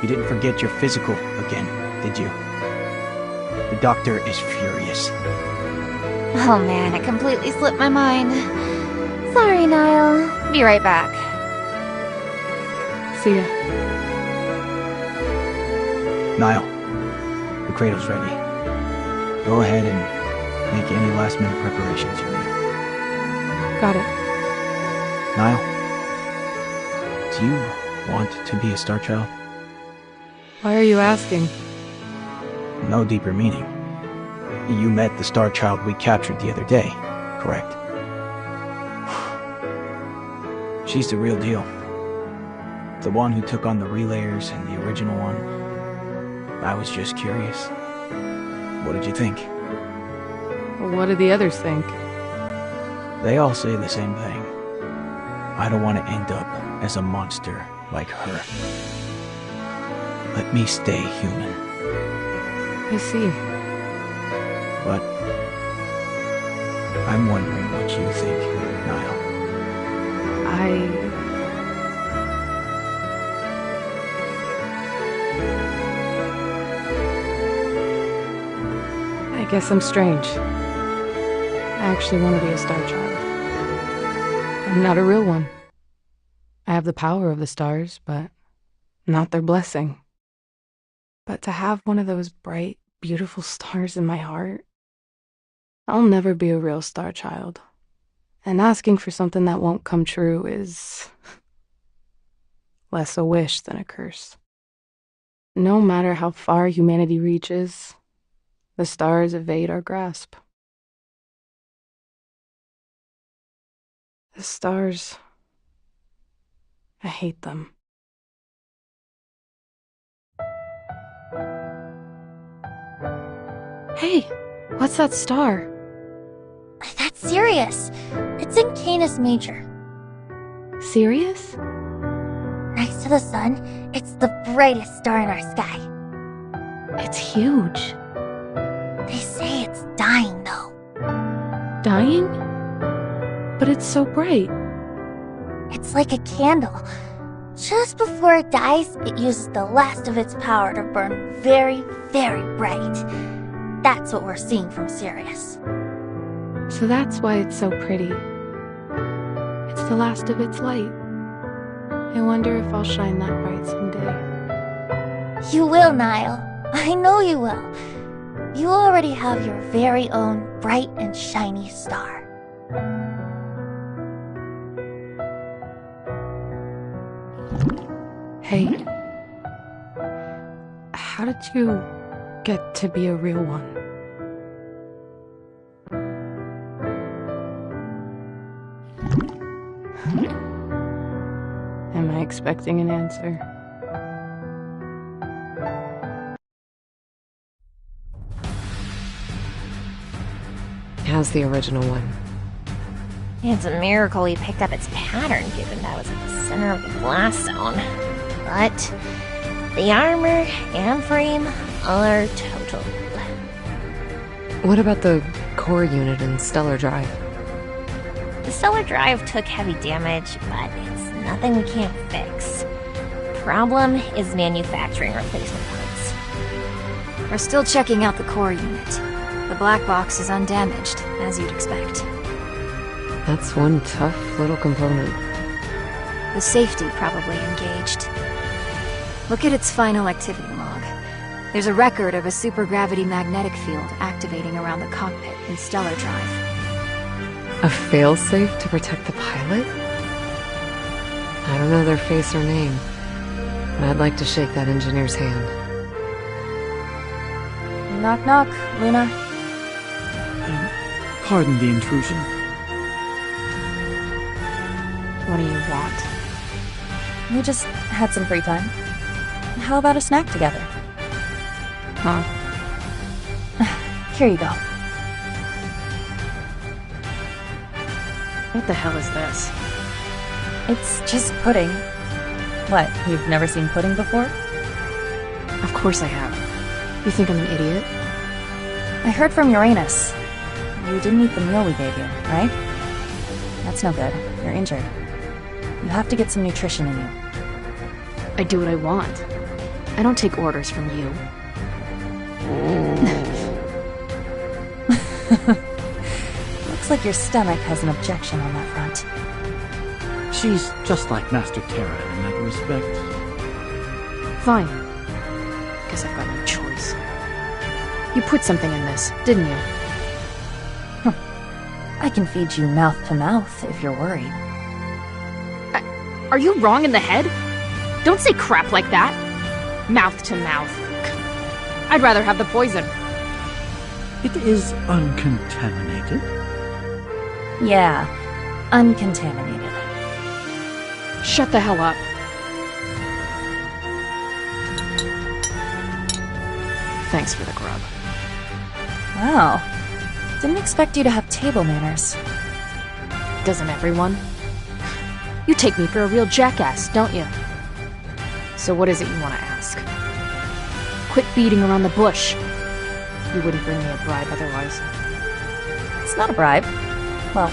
[SPEAKER 8] You didn't forget your physical again, did you? The doctor is furious.
[SPEAKER 20] Oh man, it completely slipped my mind. Sorry, Niall. Be right back.
[SPEAKER 4] See ya.
[SPEAKER 8] Niall, the cradle's ready. Go ahead and make any last-minute preparations you need.
[SPEAKER 4] Got it.
[SPEAKER 8] Niall, do you want to be a Star Child?
[SPEAKER 4] Why are you asking?
[SPEAKER 8] No deeper meaning. You met the Star Child we captured the other day, correct? She's the real deal. The one who took on the Relayers and the original one. I was just curious. What did you think?
[SPEAKER 4] What do the others think?
[SPEAKER 8] They all say the same thing. I don't want to end up as a monster like her. Let me stay human.
[SPEAKER 4] I see.
[SPEAKER 8] But I'm wondering what you think, Niall.
[SPEAKER 4] I guess I'm strange. I actually want to be a Star Child. I'm not a real one. I have the power of the stars, but not their blessing. But to have one of those bright, beautiful stars in my heart, I'll never be a real Star Child. And asking for something that won't come true is less a wish than a curse. No matter how far humanity reaches, the stars evade our grasp. The stars, I hate them. Hey, what's that star?
[SPEAKER 1] That's Sirius. It's in Canis Major.
[SPEAKER 4] Sirius?
[SPEAKER 1] Next to the sun, it's the brightest star in our sky.
[SPEAKER 4] It's huge.
[SPEAKER 1] They say it's dying, though.
[SPEAKER 4] Dying? But it's so bright.
[SPEAKER 1] It's like a candle. Just before it dies, it uses the last of its power to burn very, very bright. That's what we're seeing from Sirius.
[SPEAKER 4] So that's why it's so pretty. It's the last of its light. I wonder if I'll shine that bright someday.
[SPEAKER 1] You will, Niall. I know you will. You already have your very own bright and shiny star.
[SPEAKER 4] Hey, how did you get to be a real one? Am I expecting an answer?
[SPEAKER 9] How's the original one?
[SPEAKER 11] It's a miracle he picked up its pattern, given that was at the center of the blast zone. But the armor and frame are total.
[SPEAKER 9] What about the core unit and stellar drive?
[SPEAKER 11] The stellar drive took heavy damage, but it's nothing we can't fix. Problem is manufacturing replacement parts.
[SPEAKER 14] We're still checking out the core unit. The black box is undamaged, as you'd expect.
[SPEAKER 9] That's one tough little component.
[SPEAKER 14] The safety probably engaged. Look at its final activity log. There's a record of a supergravity magnetic field activating around the cockpit and stellar drive.
[SPEAKER 9] A failsafe to protect the pilot? I don't know their face or name, but I'd like to shake that engineer's hand.
[SPEAKER 1] Knock knock, Luna.
[SPEAKER 7] Pardon the intrusion.
[SPEAKER 4] What do you want?
[SPEAKER 1] We just had some free time. How about a snack together?
[SPEAKER 4] Huh?
[SPEAKER 1] Here you go.
[SPEAKER 4] What the hell is this?
[SPEAKER 1] It's just pudding. What, you've never seen pudding before?
[SPEAKER 4] Of course I have. You think I'm an idiot?
[SPEAKER 1] I heard from Uranus. You didn't eat the meal we gave you, right? That's no good. You're injured. You have to get some nutrition in you.
[SPEAKER 4] I do what I want. I don't take orders from you.
[SPEAKER 1] Looks like your stomach has an objection on that front.
[SPEAKER 7] She's just like Master Terra in that respect.
[SPEAKER 4] Fine. Guess I've got no choice. You put something in this, didn't you?
[SPEAKER 1] I can feed you mouth to mouth if you're worried.
[SPEAKER 4] Are you wrong in the head? Don't say crap like that. Mouth to mouth. I'd rather have the poison.
[SPEAKER 7] It is uncontaminated.
[SPEAKER 1] Yeah, uncontaminated.
[SPEAKER 4] Shut the hell up. Thanks for the grub.
[SPEAKER 1] Wow. Didn't expect you to have table manners.
[SPEAKER 4] Doesn't everyone? You take me for a real jackass, don't you? So what is it you want to ask? Quit beating around the bush. You wouldn't bring me a bribe otherwise.
[SPEAKER 1] It's not a bribe. Well,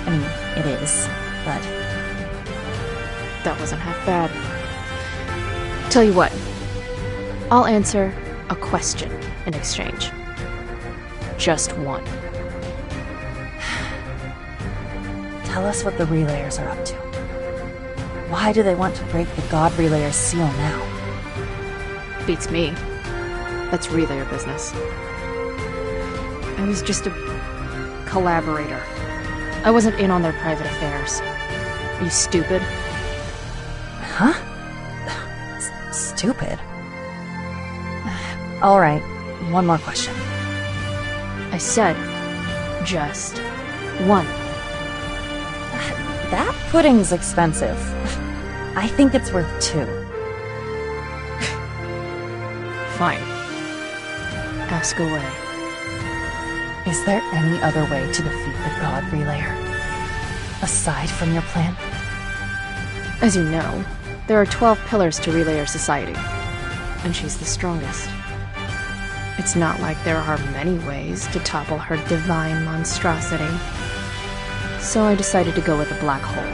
[SPEAKER 1] I mean, it is, but...
[SPEAKER 4] That wasn't half bad. Tell you what. I'll answer a question in exchange. Just one.
[SPEAKER 1] Tell us what the Relayers are up to. Why do they want to break the God Relayer's seal now?
[SPEAKER 4] Beats me. That's Relayer business. I was just a collaborator. I wasn't in on their private affairs. Are you stupid?
[SPEAKER 1] Huh? Stupid? Alright, one more question.
[SPEAKER 4] I said, just one.
[SPEAKER 1] That pudding's expensive. I think it's worth 2.
[SPEAKER 4] Fine. Ask away.
[SPEAKER 1] Is there any other way to defeat the God Relayer? Aside from your plan?
[SPEAKER 4] As you know, there are 12 pillars to Relayer society, and she's the strongest. It's not like there are many ways to topple her divine monstrosity. So I decided to go with a black hole.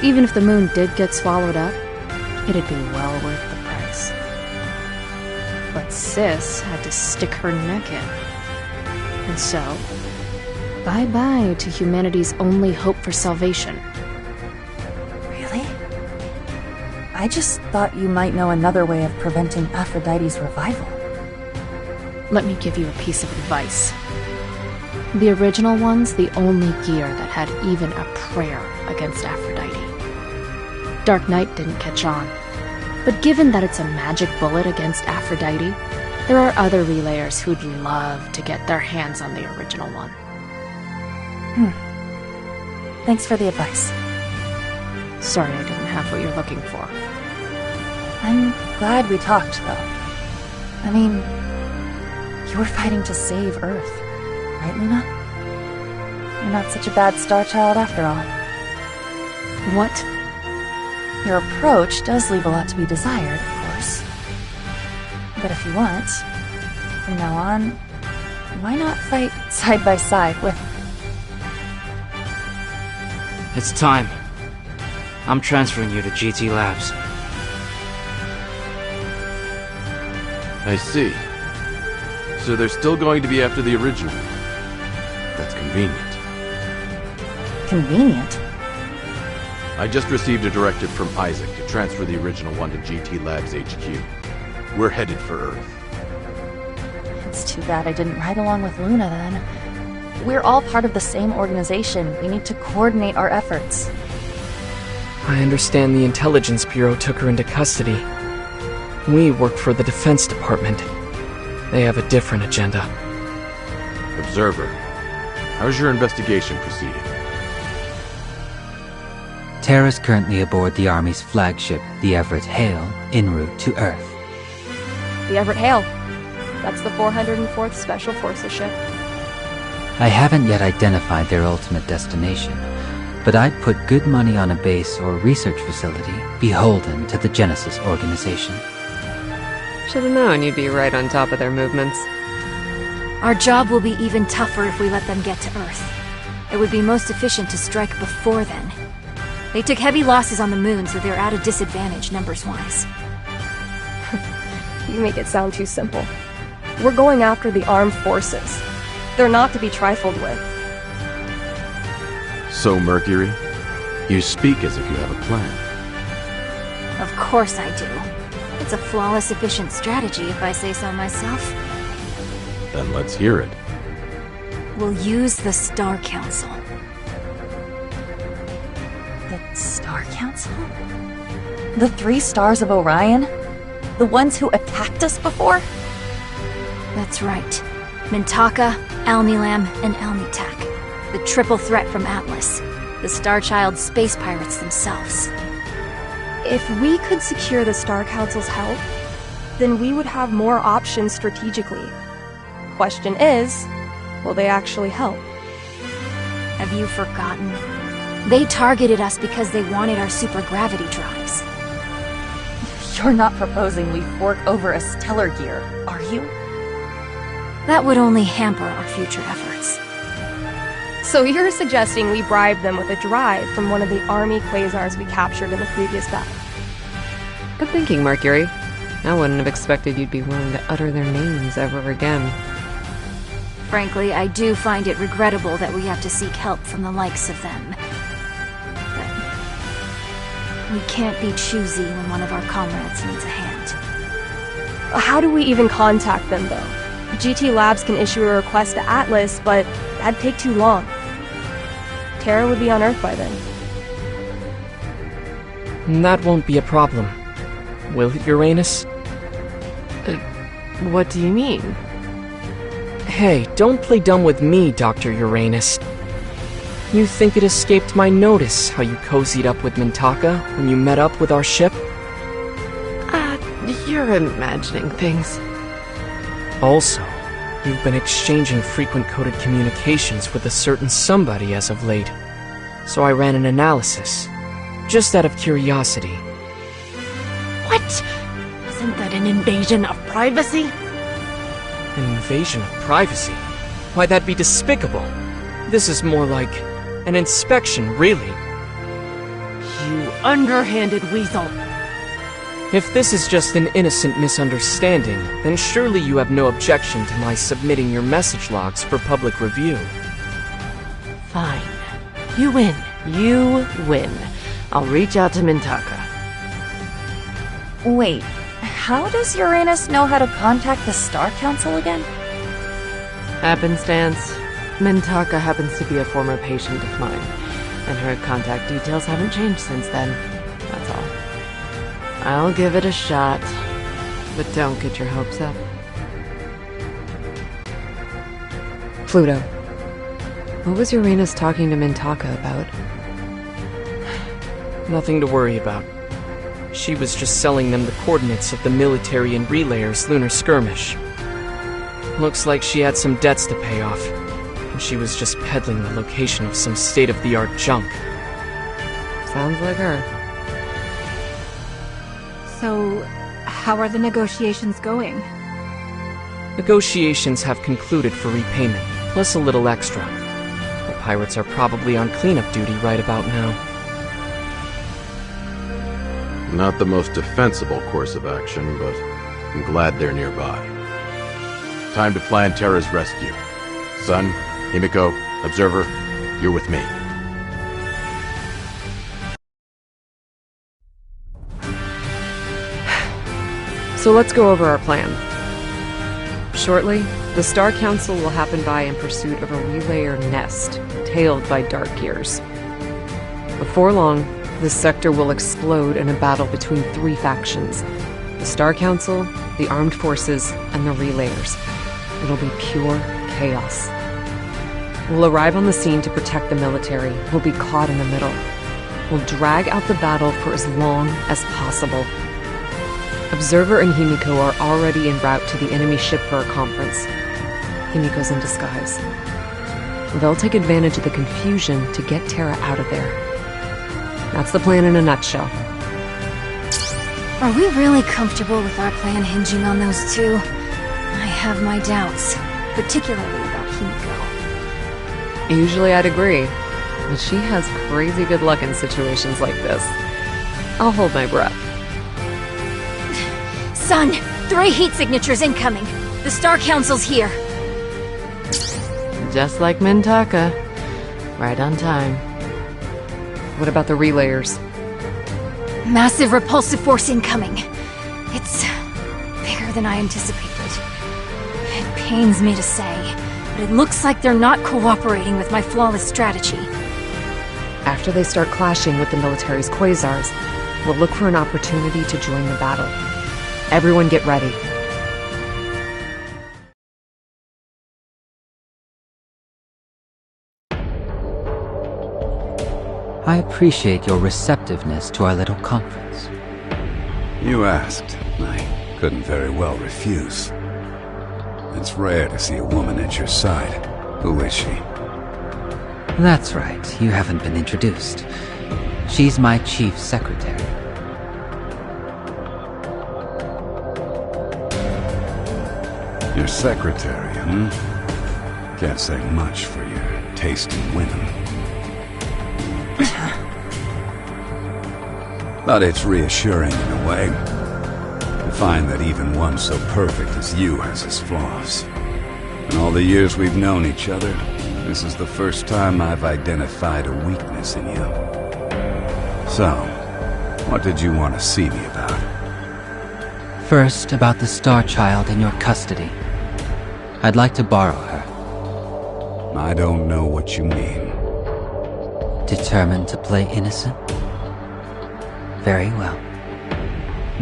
[SPEAKER 4] Even if the moon did get swallowed up, it'd be well worth the price. But Sis had to stick her neck in. And so, bye-bye to humanity's only hope for salvation.
[SPEAKER 1] Really? I just thought you might know another way of preventing Aphrodite's revival.
[SPEAKER 4] Let me give you a piece of advice. The original one's the only gear that had even a prayer against Aphrodite. Dark Knight didn't catch on. But given that it's a magic bullet against Aphrodite, there are other Relayers who'd love to get their hands on the original one.
[SPEAKER 1] Thanks for the advice.
[SPEAKER 4] Sorry I didn't have what you're looking for.
[SPEAKER 1] I'm glad we talked, though. I mean, you were fighting to save Earth, right, Luna? You're not such a bad Star Child after all.
[SPEAKER 4] What?
[SPEAKER 1] Your approach does leave a lot to be desired, of course. But if you want, from now on, why not fight side by side with...
[SPEAKER 10] It's time. I'm transferring you to GT Labs.
[SPEAKER 17] I see. So they're still going to be after the original. That's convenient.
[SPEAKER 1] Convenient?
[SPEAKER 17] I just received a directive from Isaac to transfer the original one to GT Labs HQ. We're headed for Earth.
[SPEAKER 1] It's too bad I didn't ride along with Luna then. We're all part of the same organization. We need to coordinate our efforts.
[SPEAKER 2] I understand the Intelligence Bureau took her into custody. We work for the Defense Department. They have a different agenda.
[SPEAKER 17] Observer, how's your investigation proceeding?
[SPEAKER 19] Terra's currently aboard the Army's flagship, the Everett Hale, en route to Earth.
[SPEAKER 21] The Everett Hale. That's the 404th Special Forces ship.
[SPEAKER 19] I haven't yet identified their ultimate destination, but I'd put good money on a base or research facility beholden to the Genesis organization.
[SPEAKER 9] Should've known you'd be right on top of their movements.
[SPEAKER 14] Our job will be even tougher if we let them get to Earth. It would be most efficient to strike before then. They took heavy losses on the moon, so they're at a disadvantage numbers-wise.
[SPEAKER 21] You make it sound too simple. We're going after the armed forces. They're not to be trifled with.
[SPEAKER 17] So, Mercury, you speak as if you have a plan.
[SPEAKER 14] Of course I do. It's a flawless, efficient strategy, if I say so myself.
[SPEAKER 17] Then let's hear it.
[SPEAKER 14] We'll use the Star Council.
[SPEAKER 1] The Star Council? The 3 stars of Orion? The ones who attacked us before?
[SPEAKER 14] That's right. Mintaka, Alnilam, and Alnitak. The triple threat from Atlas. The Starchild space pirates themselves.
[SPEAKER 21] If we could secure the Star Council's help, then we would have more options strategically. Question is, will they actually help?
[SPEAKER 14] Have you forgotten? They targeted us because they wanted our supergravity drives.
[SPEAKER 1] You're not proposing we fork over a stellar gear, are you?
[SPEAKER 14] That would only hamper our future efforts.
[SPEAKER 21] So you're suggesting we bribe them with a drive from one of the Army quasars we captured in the previous battle?
[SPEAKER 9] Good thinking, Mercury. I wouldn't have expected you'd be willing to utter their names ever again.
[SPEAKER 14] Frankly, I do find it regrettable that we have to seek help from the likes of them. But we can't be choosy when one of our comrades needs a hand.
[SPEAKER 21] How do we even contact them, though? GT Labs can issue a request to Atlas, but that'd take too long. Terra would be on Earth by then.
[SPEAKER 2] That won't be a problem. Will it, Uranus?
[SPEAKER 9] What do you mean?
[SPEAKER 2] Hey, don't play dumb with me, Dr. Uranus. You think it escaped my notice how you cozied up with Mintaka when you met up with our ship?
[SPEAKER 9] You're imagining things.
[SPEAKER 2] Also, you've been exchanging frequent coded communications with a certain somebody as of late. So I ran an analysis, just out of curiosity.
[SPEAKER 9] What? Isn't that an invasion of privacy?
[SPEAKER 2] An invasion of privacy? Why, that'd be despicable. This is more like an inspection, really.
[SPEAKER 9] You underhanded weasel.
[SPEAKER 2] If this is just an innocent misunderstanding, then surely you have no objection to my submitting your message logs for public review.
[SPEAKER 9] Fine. You win. You win. I'll reach out to Mintaka.
[SPEAKER 1] Wait, how does Uranus know how to contact the Star Council again?
[SPEAKER 9] Happenstance. Mintaka happens to be a former patient of mine, and her contact details haven't changed since then. That's all. I'll give it a shot, but don't get your hopes up. Pluto. What was Uranus talking to Mintaka about?
[SPEAKER 2] Nothing to worry about. She was just selling them the coordinates of the military and relayers' lunar skirmish. Looks like she had some debts to pay off, and she was just peddling the location of some state-of-the-art junk.
[SPEAKER 9] Sounds like her.
[SPEAKER 15] So, how are the negotiations going?
[SPEAKER 2] Negotiations have concluded for repayment, plus a little extra. The pirates are probably on cleanup duty right about now.
[SPEAKER 17] Not the most defensible course of action, but I'm glad they're nearby. Time to plan Terra's rescue. Sun, Himiko, Observer, you're with me.
[SPEAKER 9] So let's go over our plan. Shortly, the Star Council will happen by in pursuit of a relayer nest, tailed by Dark Gears. Before long, this sector will explode in a battle between 3 factions. The Star Council, the Armed Forces, and the Relayers. It'll be pure chaos. We'll arrive on the scene to protect the military. We'll be caught in the middle.
[SPEAKER 12] will drag out the battle for as long as possible. Observer and Himiko are already en route to the enemy ship for a conference. Himiko's in disguise. They'll take advantage of the confusion to get Terra out of there. That's the plan in a nutshell.
[SPEAKER 14] Are we really comfortable with our plan hinging on those two? I have my doubts, particularly about Himiko.
[SPEAKER 12] Usually I'd agree, but she has crazy good luck in situations like this. I'll hold my breath.
[SPEAKER 14] Son, 3 heat signatures incoming. The Star Council's here.
[SPEAKER 9] Just like Mintaka. Right on time.
[SPEAKER 12] What about the relayers?
[SPEAKER 14] Massive repulsive force incoming. It's bigger than I anticipated. It pains me to say, but it looks like they're not cooperating with my flawless strategy.
[SPEAKER 12] After they start clashing with the military's quasars, we'll look for an opportunity to join the battle. Everyone get ready.
[SPEAKER 19] I appreciate your receptiveness to our little conference.
[SPEAKER 5] You asked. I couldn't very well refuse. It's rare to see a woman at your side. Who is she?
[SPEAKER 19] That's right, you haven't been introduced. She's my chief secretary.
[SPEAKER 5] Your secretary, Can't say much for your taste in women. But it's reassuring in a way to find that even one so perfect as you has his flaws. In all the years we've known each other, this is the first time I've identified a weakness in you. So, what did you want to see me about?
[SPEAKER 19] First, about the Star Child in your custody. I'd like to borrow her.
[SPEAKER 5] I don't know what you mean.
[SPEAKER 19] Determined to play innocent? Very well.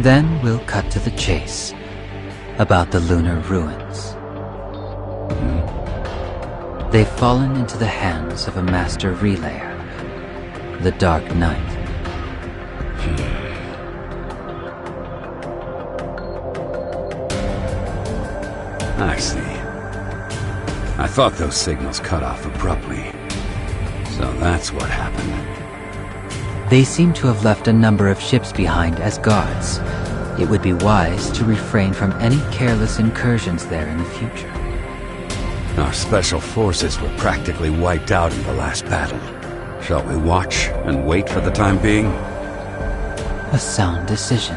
[SPEAKER 19] Then we'll cut to the chase. About the lunar ruins. They've fallen into the hands of a master relayer. The Dark Knight.
[SPEAKER 5] I see. I thought those signals cut off abruptly. So that's what happened.
[SPEAKER 19] They seem to have left a number of ships behind as guards. It would be wise to refrain from any careless incursions there in the future.
[SPEAKER 5] Our special forces were practically wiped out in the last battle. Shall we watch and wait for the time being?
[SPEAKER 19] A sound decision.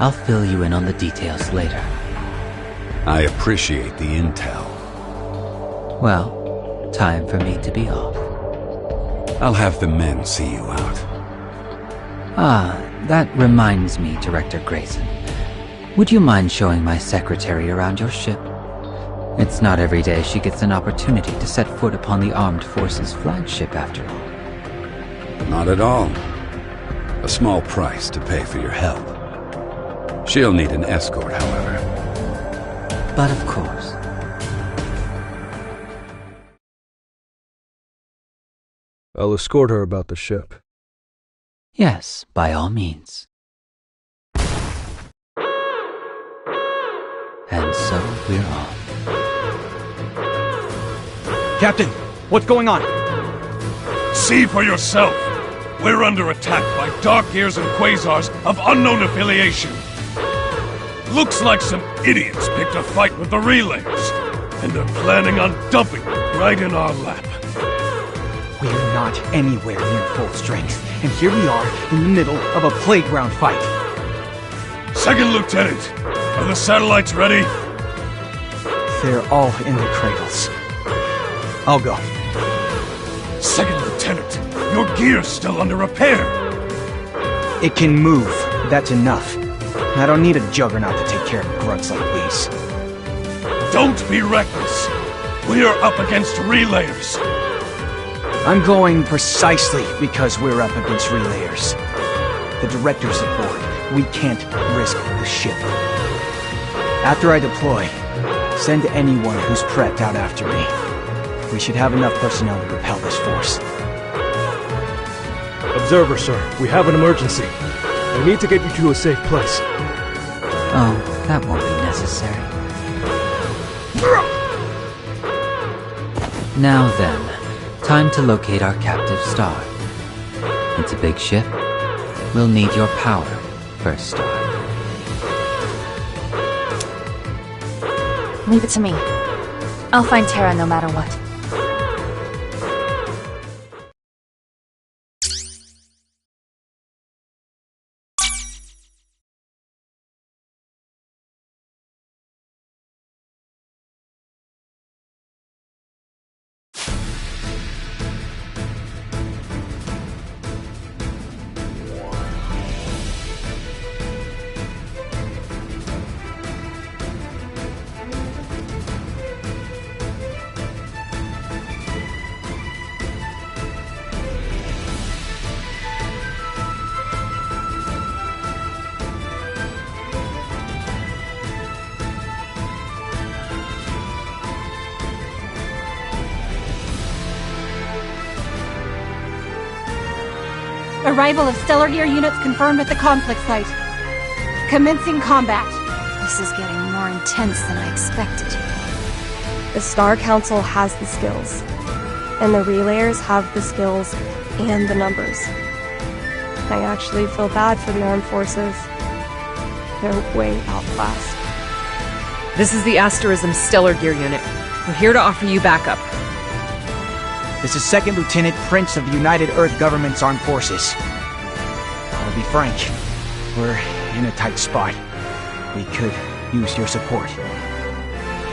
[SPEAKER 19] I'll fill you in on the details later.
[SPEAKER 5] I appreciate the intel.
[SPEAKER 19] Well, time for me to be off.
[SPEAKER 5] I'll have the men see you out.
[SPEAKER 19] Ah, that reminds me, Director Grayson. Would you mind showing my secretary around your ship? It's not every day she gets an opportunity to set foot upon the Armed Forces flagship, after all.
[SPEAKER 5] Not at all. A small price to pay for your help. She'll need an escort, however.
[SPEAKER 19] But of course.
[SPEAKER 22] I'll escort her about the ship.
[SPEAKER 19] Yes, by all means. And so we're on.
[SPEAKER 8] Captain, what's going on?
[SPEAKER 23] See for yourself. We're under attack by Dark Gears and Quasars of unknown affiliation. Looks like some idiots picked a fight with the Relayers, and they're planning on dumping them right in our lap.
[SPEAKER 8] We're not anywhere near full strength, and here we are in the middle of a playground fight.
[SPEAKER 23] Second Lieutenant, are the satellites ready?
[SPEAKER 8] They're all in the cradles. I'll go.
[SPEAKER 23] Second Lieutenant, your gear's still under repair.
[SPEAKER 8] It can move, that's enough. I don't need a juggernaut to take care of grunts like these.
[SPEAKER 23] Don't be reckless. We're up against Relayers.
[SPEAKER 8] I'm going precisely because we're up against Relayers. The director's aboard. We can't risk the ship. After I deploy, send anyone who's prepped out after me. We should have enough personnel to repel this force.
[SPEAKER 22] Observer, sir, we have an emergency. I need to get you to a safe place.
[SPEAKER 19] Oh, that won't be necessary. Now then, time to locate our captive star. It's a big ship. We'll need your power, First Star.
[SPEAKER 1] Leave it to me. I'll find Terra no matter what.
[SPEAKER 15] Arrival of Stellar Gear units confirmed at the conflict site. Commencing combat.
[SPEAKER 14] This is getting more intense than I expected.
[SPEAKER 21] The Star Council has the skills, and the Relayers have the skills and the numbers. I actually feel bad for the armed forces. They're way outclassed.
[SPEAKER 12] This is the Asterism Stellar Gear Unit. We're here to offer you backup.
[SPEAKER 13] This is Second Lieutenant Prince of the United Earth Government's Armed Forces. I'll be frank, we're in a tight spot. We could use your support.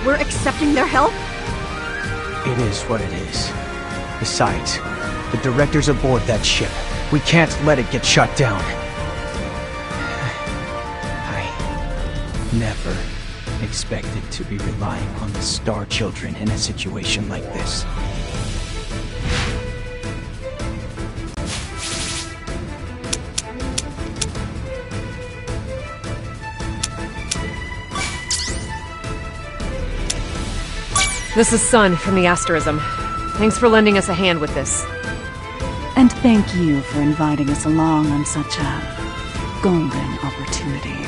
[SPEAKER 15] We're accepting their help?
[SPEAKER 13] It is what it is. Besides, the director's aboard that ship. We can't let it get shut down. I never expected to be relying on the Star Children in a situation like this.
[SPEAKER 12] This is Sun from the Asterism. Thanks for lending us a hand with this.
[SPEAKER 16] And thank you for inviting us along on such a golden opportunity.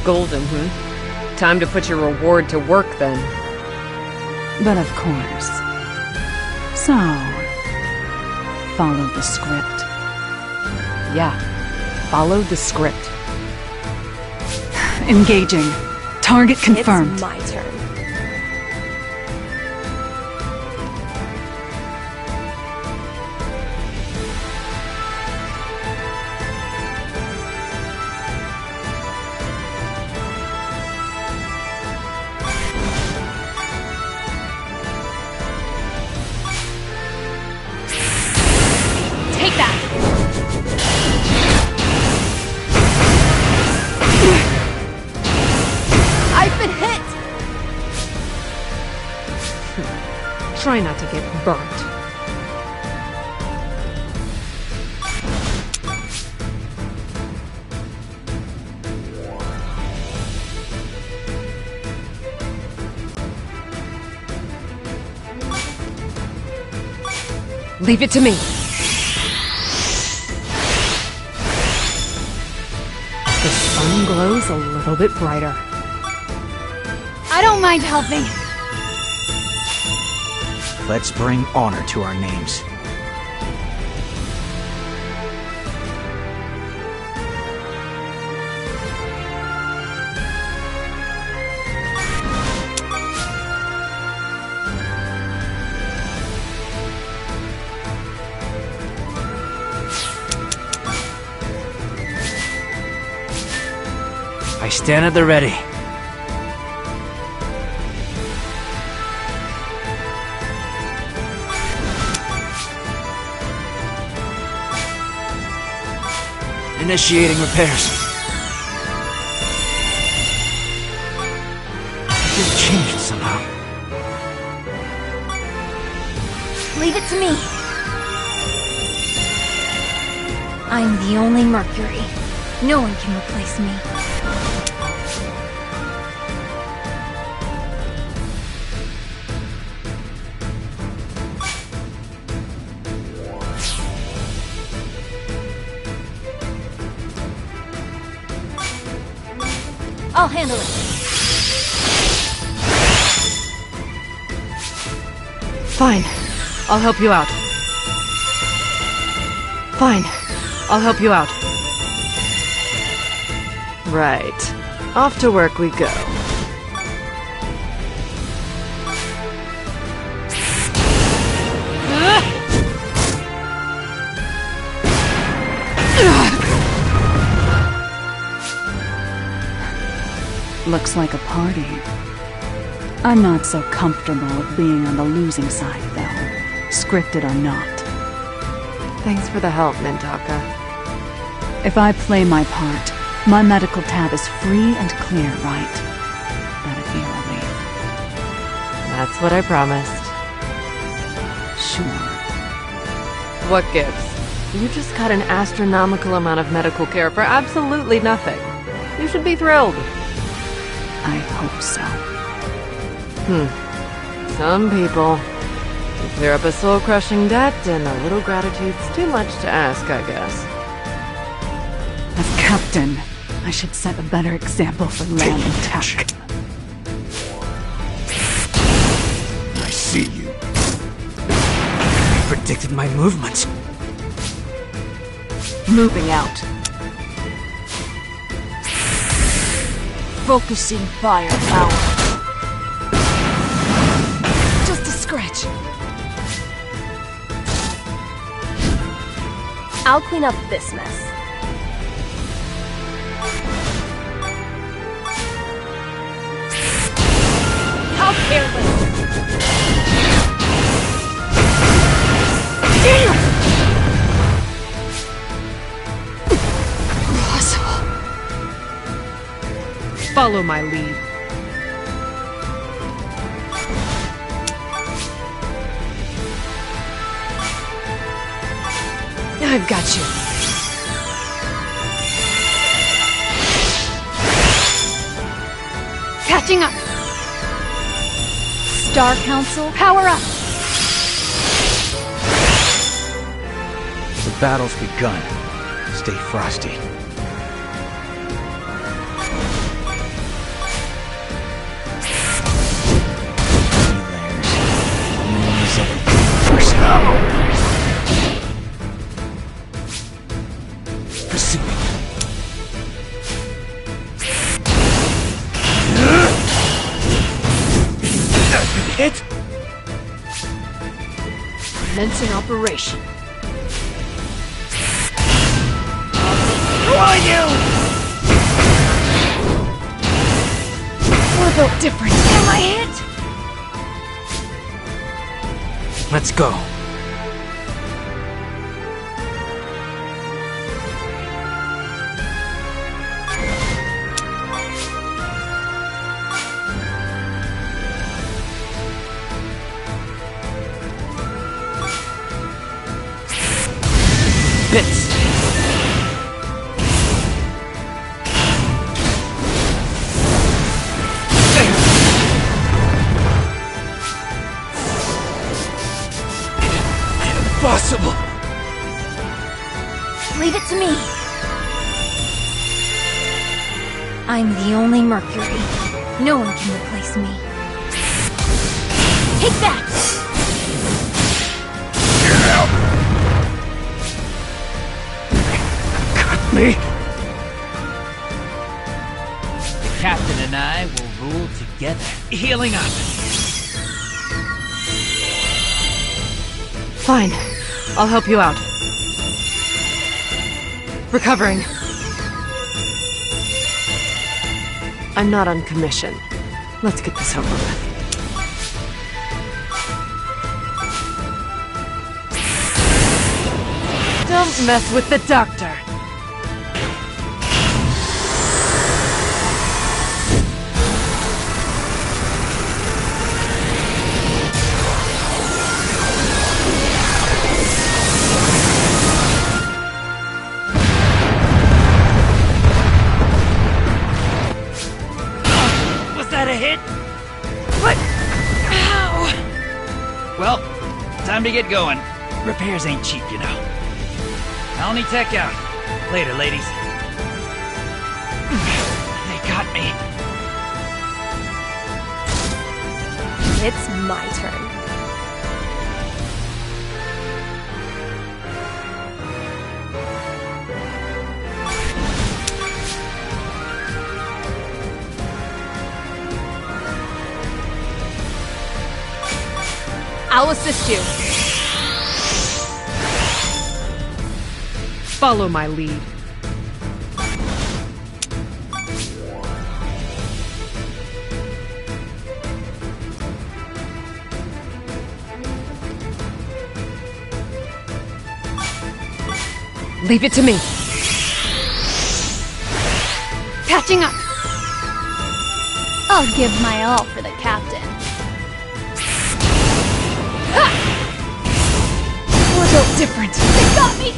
[SPEAKER 12] Golden, Time to put your reward to work, then.
[SPEAKER 16] But of course. So, follow the script.
[SPEAKER 12] Yeah, follow the script.
[SPEAKER 16] Engaging. Target confirmed.
[SPEAKER 21] It's my turn.
[SPEAKER 12] Try not to get burnt. Leave it to me. The sun glows a little bit brighter.
[SPEAKER 15] I don't mind helping.
[SPEAKER 13] Let's bring honor to our names. I stand at the ready. Initiating repairs. It just changed somehow.
[SPEAKER 20] Leave it to me. I'm the only Mercury. No one can replace me.
[SPEAKER 14] I'll handle it.
[SPEAKER 9] Fine. I'll help you out. Fine. I'll help you out. Right. Off to work we go.
[SPEAKER 16] Looks like a party. I'm not so comfortable with being on the losing side, though. Scripted or not.
[SPEAKER 9] Thanks for the help, Mintaka.
[SPEAKER 16] If I play my part, my medical tab is free and clear, right? That'd be a relief.
[SPEAKER 9] That's what I promised.
[SPEAKER 16] Sure.
[SPEAKER 9] What gives? You just got an astronomical amount of medical care for absolutely nothing. You should be thrilled.
[SPEAKER 16] I hope so.
[SPEAKER 9] Some people. You clear up a soul-crushing debt, and a little gratitude's too much to ask, I guess.
[SPEAKER 16] As captain, I should set a better example for land attack.
[SPEAKER 8] I see you. You predicted my movement.
[SPEAKER 16] Moving out.
[SPEAKER 14] Focusing firepower. Just a scratch.
[SPEAKER 21] I'll clean up this mess.
[SPEAKER 14] How careless!
[SPEAKER 12] Follow my lead. I've got you.
[SPEAKER 14] Catching up! Star Council, power up!
[SPEAKER 13] The battle's begun. Stay frosty.
[SPEAKER 8] Pursuing.
[SPEAKER 13] Hit?
[SPEAKER 14] Commencing operation.
[SPEAKER 13] Who are you?
[SPEAKER 14] We're built different. Am I hit?
[SPEAKER 8] Let's go. Bits. Impossible.
[SPEAKER 14] Leave it to me. I'm the only Mercury. No one can replace me. Take that!
[SPEAKER 8] Get out. Cut me.
[SPEAKER 3] The captain and I will rule together. Healing up.
[SPEAKER 9] Fine. I'll help you out. Recovering. I'm not on commission. Let's get this over with. Don't mess with the doctor.
[SPEAKER 3] A hit?
[SPEAKER 14] What? Ow!
[SPEAKER 3] Well, time to get going. Repairs ain't cheap, you know. Colony Tech out. Later, ladies. They got me.
[SPEAKER 21] it's my turn.
[SPEAKER 12] I'll assist you. Follow my lead. Leave it to me.
[SPEAKER 6] Catching up. I'll give my all for the captain.
[SPEAKER 12] We're built different.
[SPEAKER 6] They got me!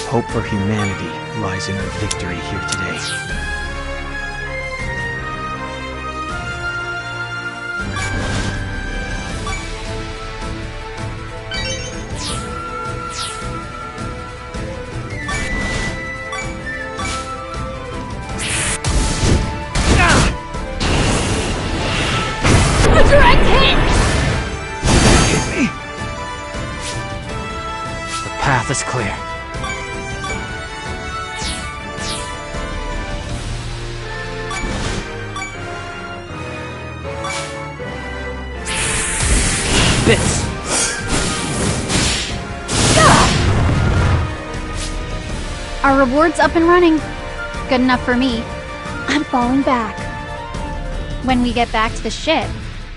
[SPEAKER 13] Hope for humanity lies in our victory here today.
[SPEAKER 6] A direct hit!
[SPEAKER 10] The path is clear. Bits.
[SPEAKER 6] Our reward's up and running. Good enough for me. I'm falling back. When we get back to the ship,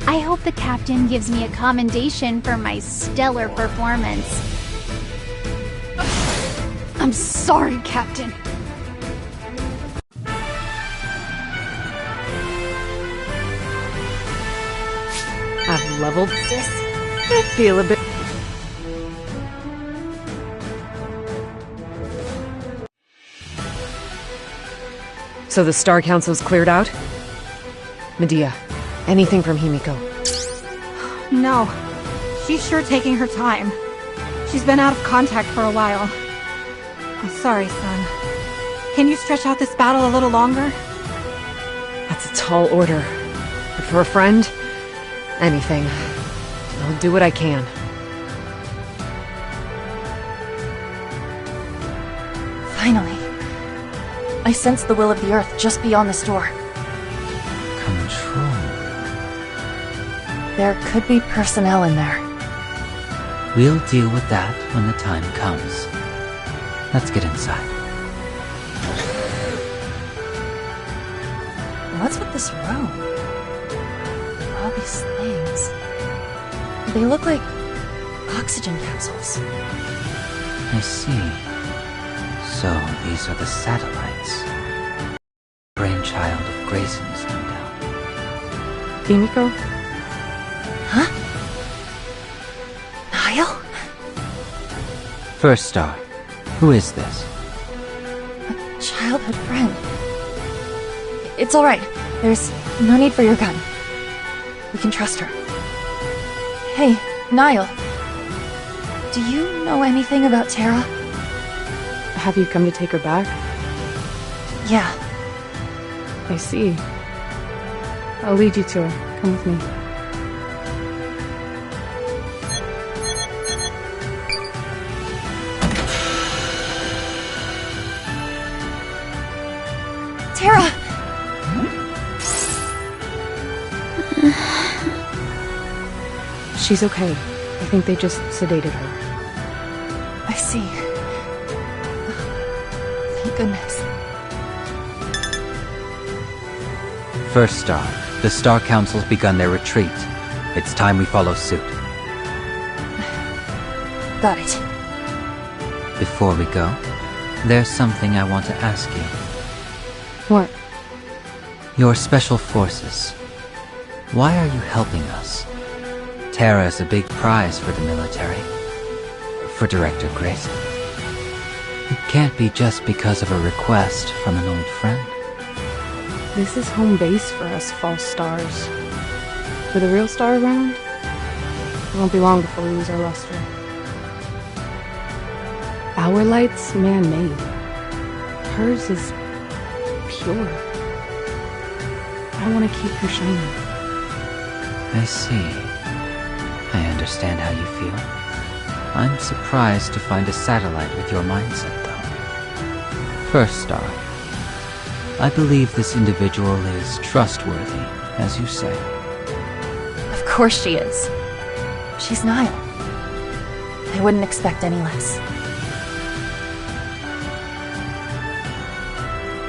[SPEAKER 6] I hope the captain gives me a commendation for my stellar performance. I'm sorry, Captain.
[SPEAKER 12] I've leveled this. I feel a bit... So the Star Council's cleared out? Medea, anything from Himiko?
[SPEAKER 15] No. She's sure taking her time. She's been out of contact for a while. I'm sorry, son. Can you stretch out this battle a little longer?
[SPEAKER 12] That's a tall order. But for a friend, anything. I'll do what I can.
[SPEAKER 1] Finally. I sense the will of the Earth just beyond this door.
[SPEAKER 19] Control.
[SPEAKER 1] There could be personnel in there.
[SPEAKER 19] We'll deal with that when the time comes. Let's get inside.
[SPEAKER 1] What's with this room? All these things. They look like oxygen capsules.
[SPEAKER 19] I see. So these are the satellites. Brainchild of Grayson's, no doubt.
[SPEAKER 12] Himiko?
[SPEAKER 1] Huh? Niall?
[SPEAKER 19] First Star, who is this?
[SPEAKER 1] A childhood friend. It's alright. There's no need for your gun. We can trust her. Hey, Niall. Do you know anything about Terra?
[SPEAKER 12] Have you come to take her back?
[SPEAKER 1] Yeah.
[SPEAKER 12] I see. I'll lead you to her. Come with me.
[SPEAKER 1] Terra!
[SPEAKER 12] She's okay. I think they just sedated her.
[SPEAKER 1] I see. Thank goodness.
[SPEAKER 19] First Star, the Star Council's begun their retreat. It's time we follow suit.
[SPEAKER 1] Got it.
[SPEAKER 19] Before we go, there's something I want to ask you.
[SPEAKER 12] What?
[SPEAKER 19] Your special forces. Why are you helping us? Terra is a big prize for the military. For Director Grayson. It can't be just because of a request from an old friend.
[SPEAKER 12] This is home base for us false stars. With a real star around, it won't be long before we lose our luster. Our light's man-made. Hers is pure. I want to keep her shining.
[SPEAKER 19] I see. I understand how you feel. I'm surprised to find a satellite with your mindset, though. First Star, I believe this individual is trustworthy, as you say.
[SPEAKER 1] Of course she is. She's Niall. I wouldn't expect any less.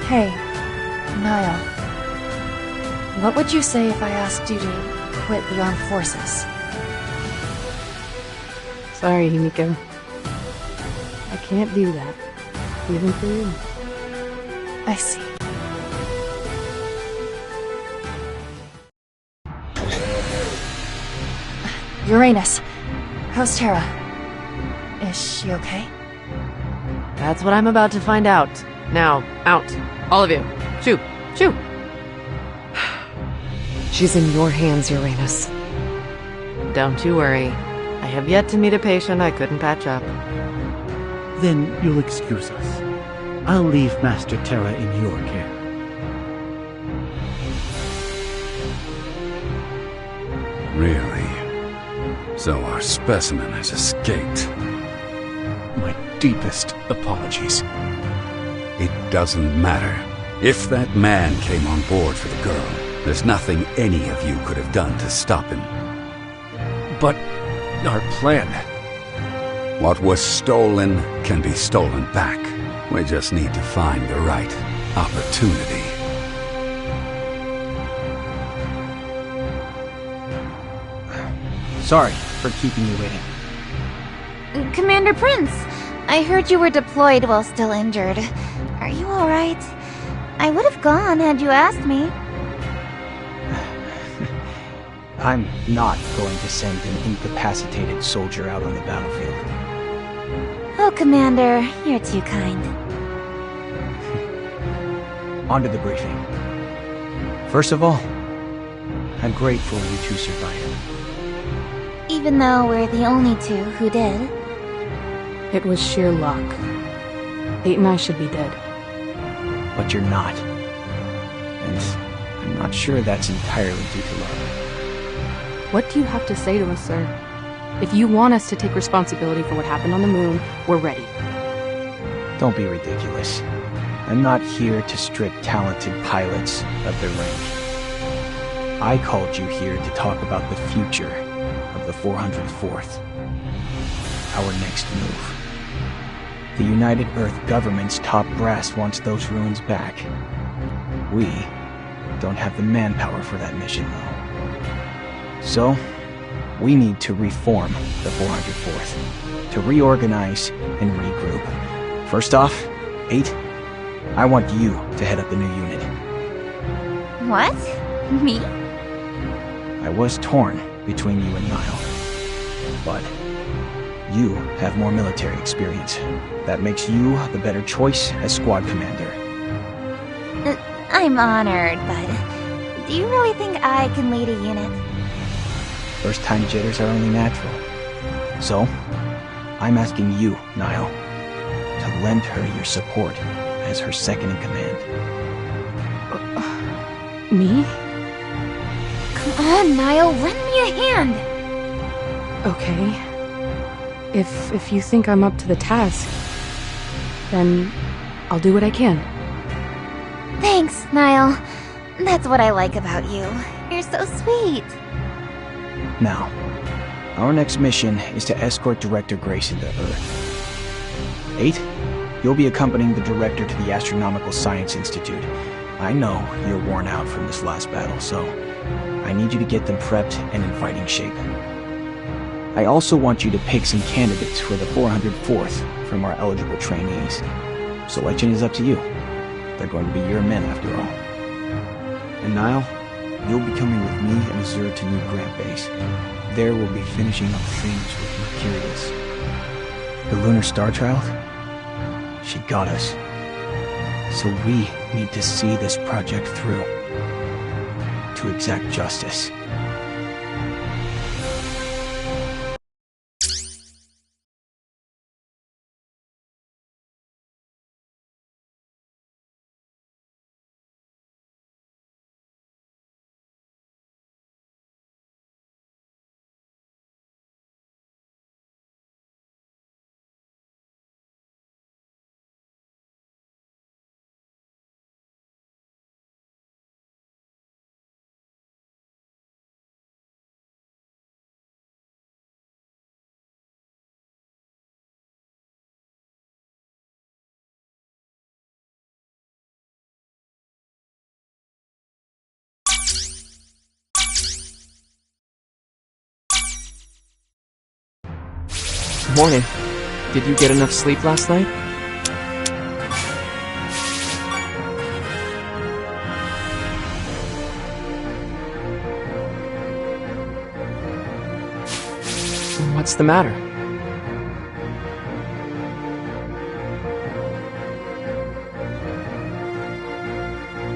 [SPEAKER 1] Hey, Niall. What would you say if I asked you to quit the armed forces?
[SPEAKER 12] Sorry, Himiko. I can't do that. Even for you.
[SPEAKER 1] I see. Uranus, how's Terra? Is she okay?
[SPEAKER 9] That's what I'm about to find out. Now, out. All of you. Shoo! Shoo!
[SPEAKER 12] She's in your hands, Uranus.
[SPEAKER 9] Don't you worry. I have yet to meet a patient I couldn't patch up.
[SPEAKER 7] Then you'll excuse us. I'll leave Master Terra in your care.
[SPEAKER 5] Really? So our specimen has escaped.
[SPEAKER 13] My deepest apologies.
[SPEAKER 5] It doesn't matter. If that man came on board for the girl, there's nothing any of you could have done to stop him.
[SPEAKER 22] But our plan...
[SPEAKER 5] What was stolen can be stolen back. We just need to find the right opportunity.
[SPEAKER 13] Sorry for keeping you waiting.
[SPEAKER 20] Commander Prince, I heard you were deployed while still injured. Are you alright? I would have gone had you asked me.
[SPEAKER 13] I'm not going to send an incapacitated soldier out on the battlefield.
[SPEAKER 20] Oh, Commander, you're too kind.
[SPEAKER 13] On to the briefing. First of all, I'm grateful you two survived.
[SPEAKER 20] Even though we're the only two who did.
[SPEAKER 12] It was sheer luck. 8 and I should be dead.
[SPEAKER 13] But you're not. And I'm not sure that's entirely due to luck.
[SPEAKER 12] What do you have to say to us, sir? If you want us to take responsibility for what happened on the moon, we're ready.
[SPEAKER 13] Don't be ridiculous. I'm not here to strip talented pilots of their rank. I called you here to talk about the future of the 404th. Our next move. The United Earth government's top brass wants those ruins back. We don't have the manpower for that mission, though. So, we need to reform the 404th, to reorganize and regroup. First off, 8, I want you to head up the new unit.
[SPEAKER 20] What? Me?
[SPEAKER 13] I was torn between you and Niall, but you have more military experience. That makes you the better choice as squad commander.
[SPEAKER 20] I'm honored, but do you really think I can lead a unit?
[SPEAKER 13] First-time jitters are only natural. So, I'm asking you, Niall, to lend her your support as her second-in-command.
[SPEAKER 12] Me?
[SPEAKER 20] Come on, Niall, lend me a hand!
[SPEAKER 12] Okay. If you think I'm up to the task, then I'll do what I can.
[SPEAKER 20] Thanks, Niall. That's what I like about you. You're so sweet.
[SPEAKER 13] Now, our next mission is to escort Director Grayson to Earth. 8, you'll be accompanying the Director to the Astronomical Science Institute. I know you're worn out from this last battle, so I need you to get them prepped and in fighting shape. I also want you to pick some candidates for the 404th from our eligible trainees. Selection is up to you. They're going to be your men after all. And Niall, you'll be coming with me and Azura to New Grant Base. There we'll be finishing up things with Mercurius. The Lunar Star Child? She got us. So we need to see this project through. To exact justice.
[SPEAKER 2] Morning. Did you get enough sleep last night? What's the matter?